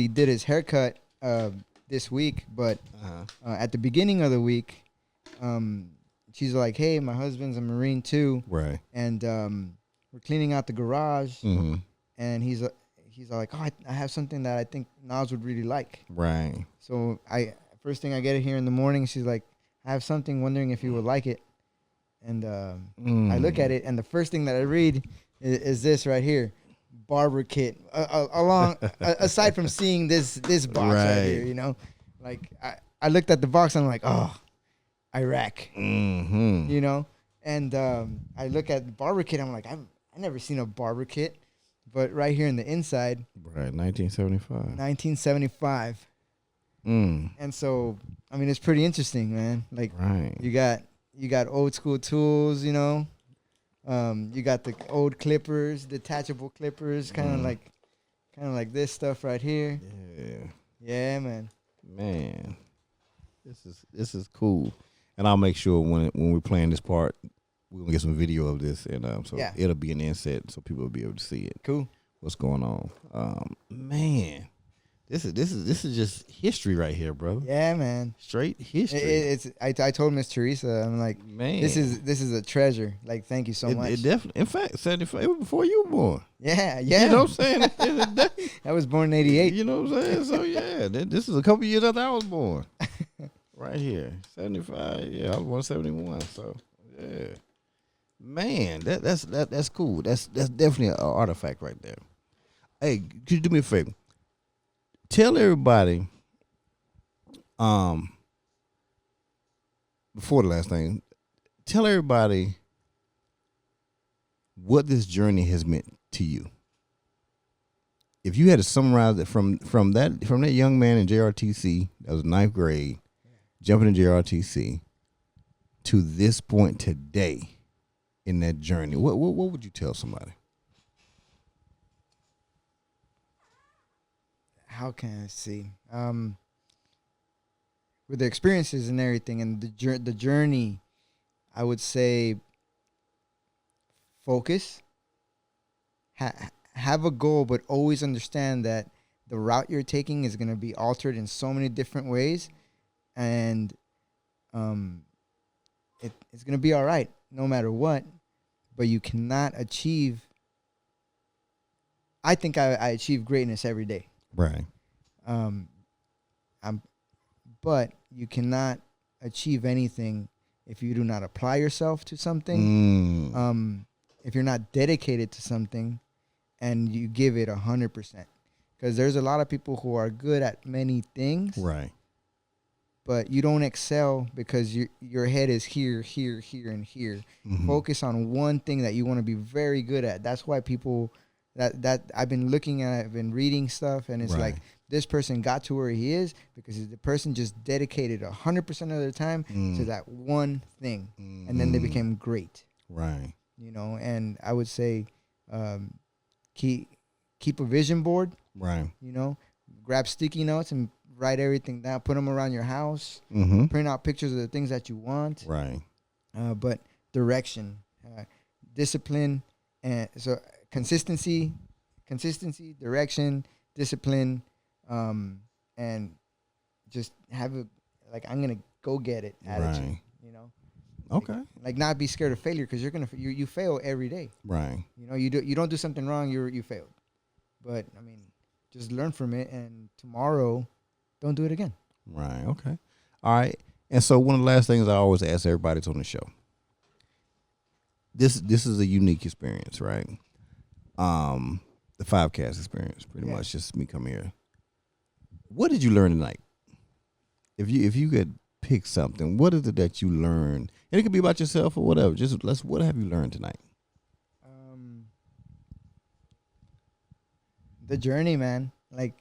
did his haircut this week, but at the beginning of the week, she's like, "Hey, my husband's a Marine too, Right. and we're cleaning out the garage, Mm-hmm. and he's like, oh, I have something that I think Naz would really like." Right. So first thing I get it here in the morning, she's like, "I have something, wondering if you would like it," and I look at it, and the first thing that I read is this right here. Barber kit aside from seeing this box right here, you know, like I looked at the box and I'm like, oh, Iraq, you know, and I look at the barber kit, I'm like, I never seen a barber kit, but right here in the inside, Right, 1975. And so I mean it's pretty interesting, man. Like you got old school tools, you know. You got the old clippers, detachable clippers, kind of like this stuff right here. Yeah, man. Man, this is cool, and I'll make sure when we're playing this part, we're gonna get some video of this, and so it'll be an inset, so people will be able to see it. Cool. What's going on? Man, this is just history right here, bro. Yeah, man. Straight history. I told Miss Teresa, I'm like, man, this is a treasure. Like, thank you so much. It definitely, in fact, 75. It was before you were born. Yeah. You know what I'm saying? I was born in '88. You know what I'm saying? So yeah, this is a couple years after I was born. Right here, 75. Yeah, I was born 71. So yeah, man, that's cool. That's definitely an artifact right there. Hey, could you do me a favor? Tell everybody, before the last thing, tell everybody what this journey has meant to you. If you had to summarize it from that young man in JRTC, that was ninth grade, jumping in JRTC, to this point today in that journey, what would you tell somebody? How can I see? With the experiences and everything, and the journey, I would say focus. Have a goal, but always understand that the route you're taking is going to be altered in so many different ways, and it's going to be all right no matter what. But you cannot achieve. I think I achieve greatness every day. Right. But you cannot achieve anything if you do not apply yourself to something. If you're not dedicated to something, and you give it 100%, because there's a lot of people who are good at many things, right? But you don't excel because your head is here, and here. Mm-hmm. Focus on one thing that you want to be very good at. That's why people. That I've been looking at, I've been reading stuff, and it's like this person got to where he is because the person just dedicated 100% of their time to that one thing, and then they became great. Right. You know, and I would say, keep a vision board. Right. You know, grab sticky notes and write everything down. Put them around your house. Print out pictures of the things that you want. Right. But direction, discipline, and so. Consistency, direction, discipline, and just have a I'm gonna go get it attitude. Right. You know. Okay. Like not be scared of failure because you fail every day. Right. You know you don't do something wrong, you failed. But I mean, just learn from it, and tomorrow, don't do it again. Right. Okay. All right. And so one of the last things I always ask everybody that's on the show. This is a unique experience, right? The 5-cast experience, pretty much just me coming here. What did you learn tonight? If you could pick something, what is it that you learned? And it could be about yourself or whatever. What have you learned tonight? The journey, man. Like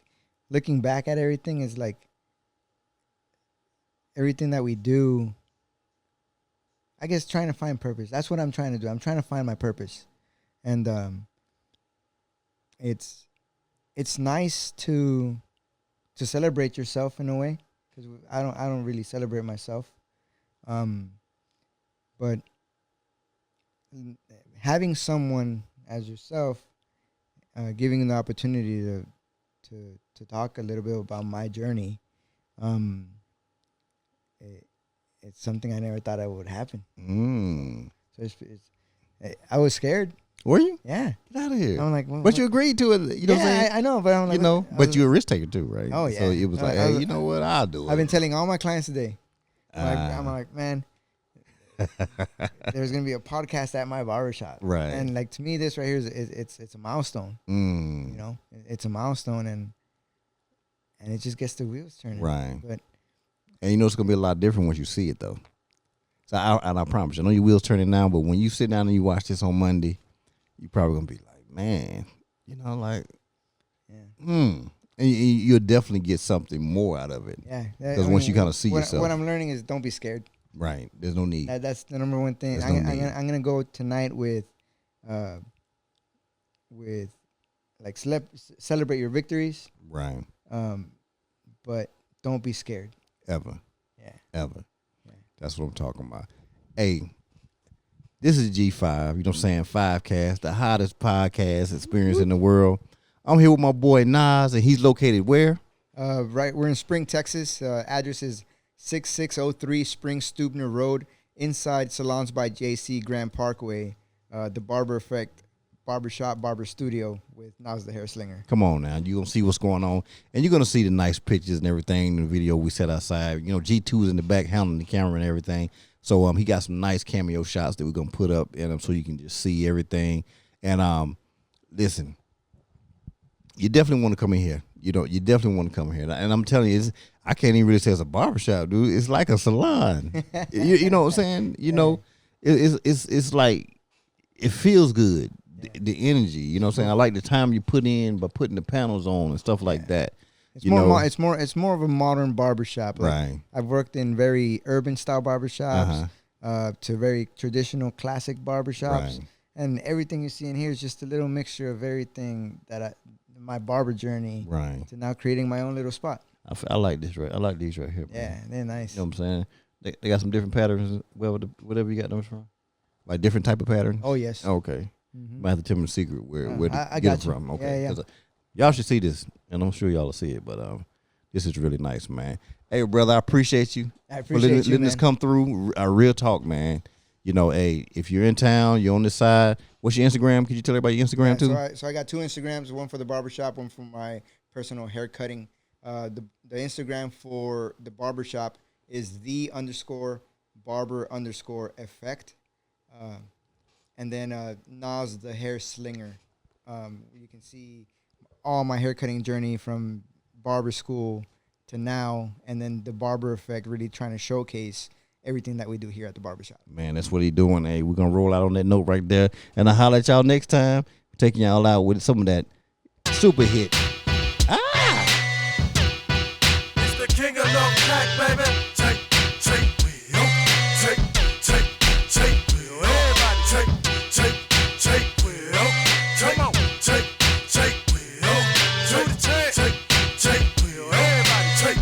looking back at everything is like everything that we do. I guess trying to find purpose. That's what I'm trying to do. I'm trying to find my purpose, and it's nice to celebrate yourself in a way, because I don't really celebrate myself, But having someone as yourself, giving them the opportunity to talk a little bit about my journey, it's something I never thought I would happen. So I was scared. Were you? Yeah. Get out of here. I'm like, but you agreed to it. You know what I'm saying? I know, but I'm like, but you're a risk taker too, right? Oh yeah. So it was like, hey, you know what? I'll do it. I've been telling all my clients today. I'm like, man, there's gonna be a podcast at my barbershop, right? And like to me, this right here it's a milestone. You know, it's a milestone, and it just gets the wheels turning, right? But and you know it's gonna be a lot different once you see it, though. So I promise you, I know your wheels turning now, but when you sit down and you watch this on Monday, you probably gonna be like, man, you know, like, and you'll definitely get something more out of it. Yeah, because once you kind of see yourself, what I'm learning is don't be scared. Right, there's no need. That's the number one thing. I'm gonna go tonight with like celebrate your victories. Right. But don't be scared. Ever. Yeah. Ever. Yeah. That's what I'm talking about. Hey, this is G5, you know what I'm saying? 5Cast, the hottest podcast experience in the world. I'm here with my boy Nas, and he's located where? Right, we're in Spring, Texas. Address is 6603 Spring Stubner Road, inside Salons by JC Grand Parkway. The Barber Effect Barbershop, Barber Studio with NazTheHairSlinger. Come on now. You're going to see what's going on. And you're going to see the nice pictures and everything in the video we set outside. You know, G2's in the back handling the camera and everything. So he got some nice cameo shots that we're going to put up in them so you can just see everything. And listen, you definitely want to come in here. You know, you definitely want to come here. And I'm telling you, I can't even really say it's a barbershop, dude. It's like a salon. you know what I'm saying? You know, it's like, it feels good. The energy, you know what I'm saying? I like the time you put in by putting the panels on and stuff like that. It's more of a modern barbershop. Like, right. I've worked in very urban style barbershops, to very traditional classic barbershops. Right. And everything you see in here is just a little mixture of everything that my barber journey, right, to now creating my own little spot. I like this right. I like these right here. Yeah, Man. they're nice. You know what I'm saying? They got some different patterns. Whatever you got them from, like different type of pattern. Oh yes. Okay. Might have to tell me the secret where to I get it got from. you. Okay. Yeah. Y'all should see this, and I'm sure y'all will see it. But this is really nice, man. Hey, brother, I appreciate you. I appreciate you, letting this come through. Real talk, man. You know, hey, if you're in town, you're on this side. What's your Instagram? Could you tell everybody your Instagram too? So I got two Instagrams, one for the barbershop, one for my personal hair cutting. The Instagram for the barbershop is _barber_effect. And then NazTheHairSlinger. You can see all my haircutting journey from barber school to now, and then the Barber Effect, really trying to showcase everything that we do here at the barbershop. Man, that's what he's doing. Hey, we're going to roll out on that note right there. And I'll holler at y'all next time. Taking y'all out with some of that super hit. It's the king of no track, baby. Take, wheel. Take, wheel. Everybody take, wheel. Come on. Take, wheel. Do the take, wheel. Everybody take,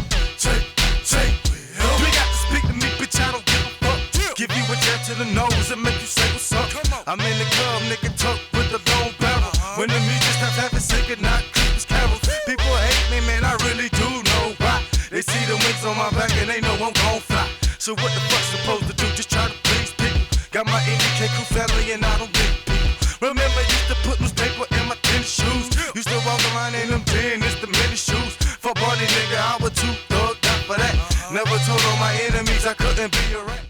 wheel. You ain't got to speak to me, bitch, I don't give a fuck. Give you a jab to the nose and make you say what's up. I'm in the club, nigga, tuck with the long barrel. When the music stops having singing, not Christmas carols. People hate me, man, I really do know why. They see the wings on my back and they know I'm gon' fly. So what the fuck supposed to do? Just try to please people. Got my NDK crew family and I don't need people. Remember, used to put newspaper in my tennis shoes. Used to walk around in them tennis, the mini shoes. For party nigga, I was too thugged out for that. Never told all my enemies I couldn't be a rat.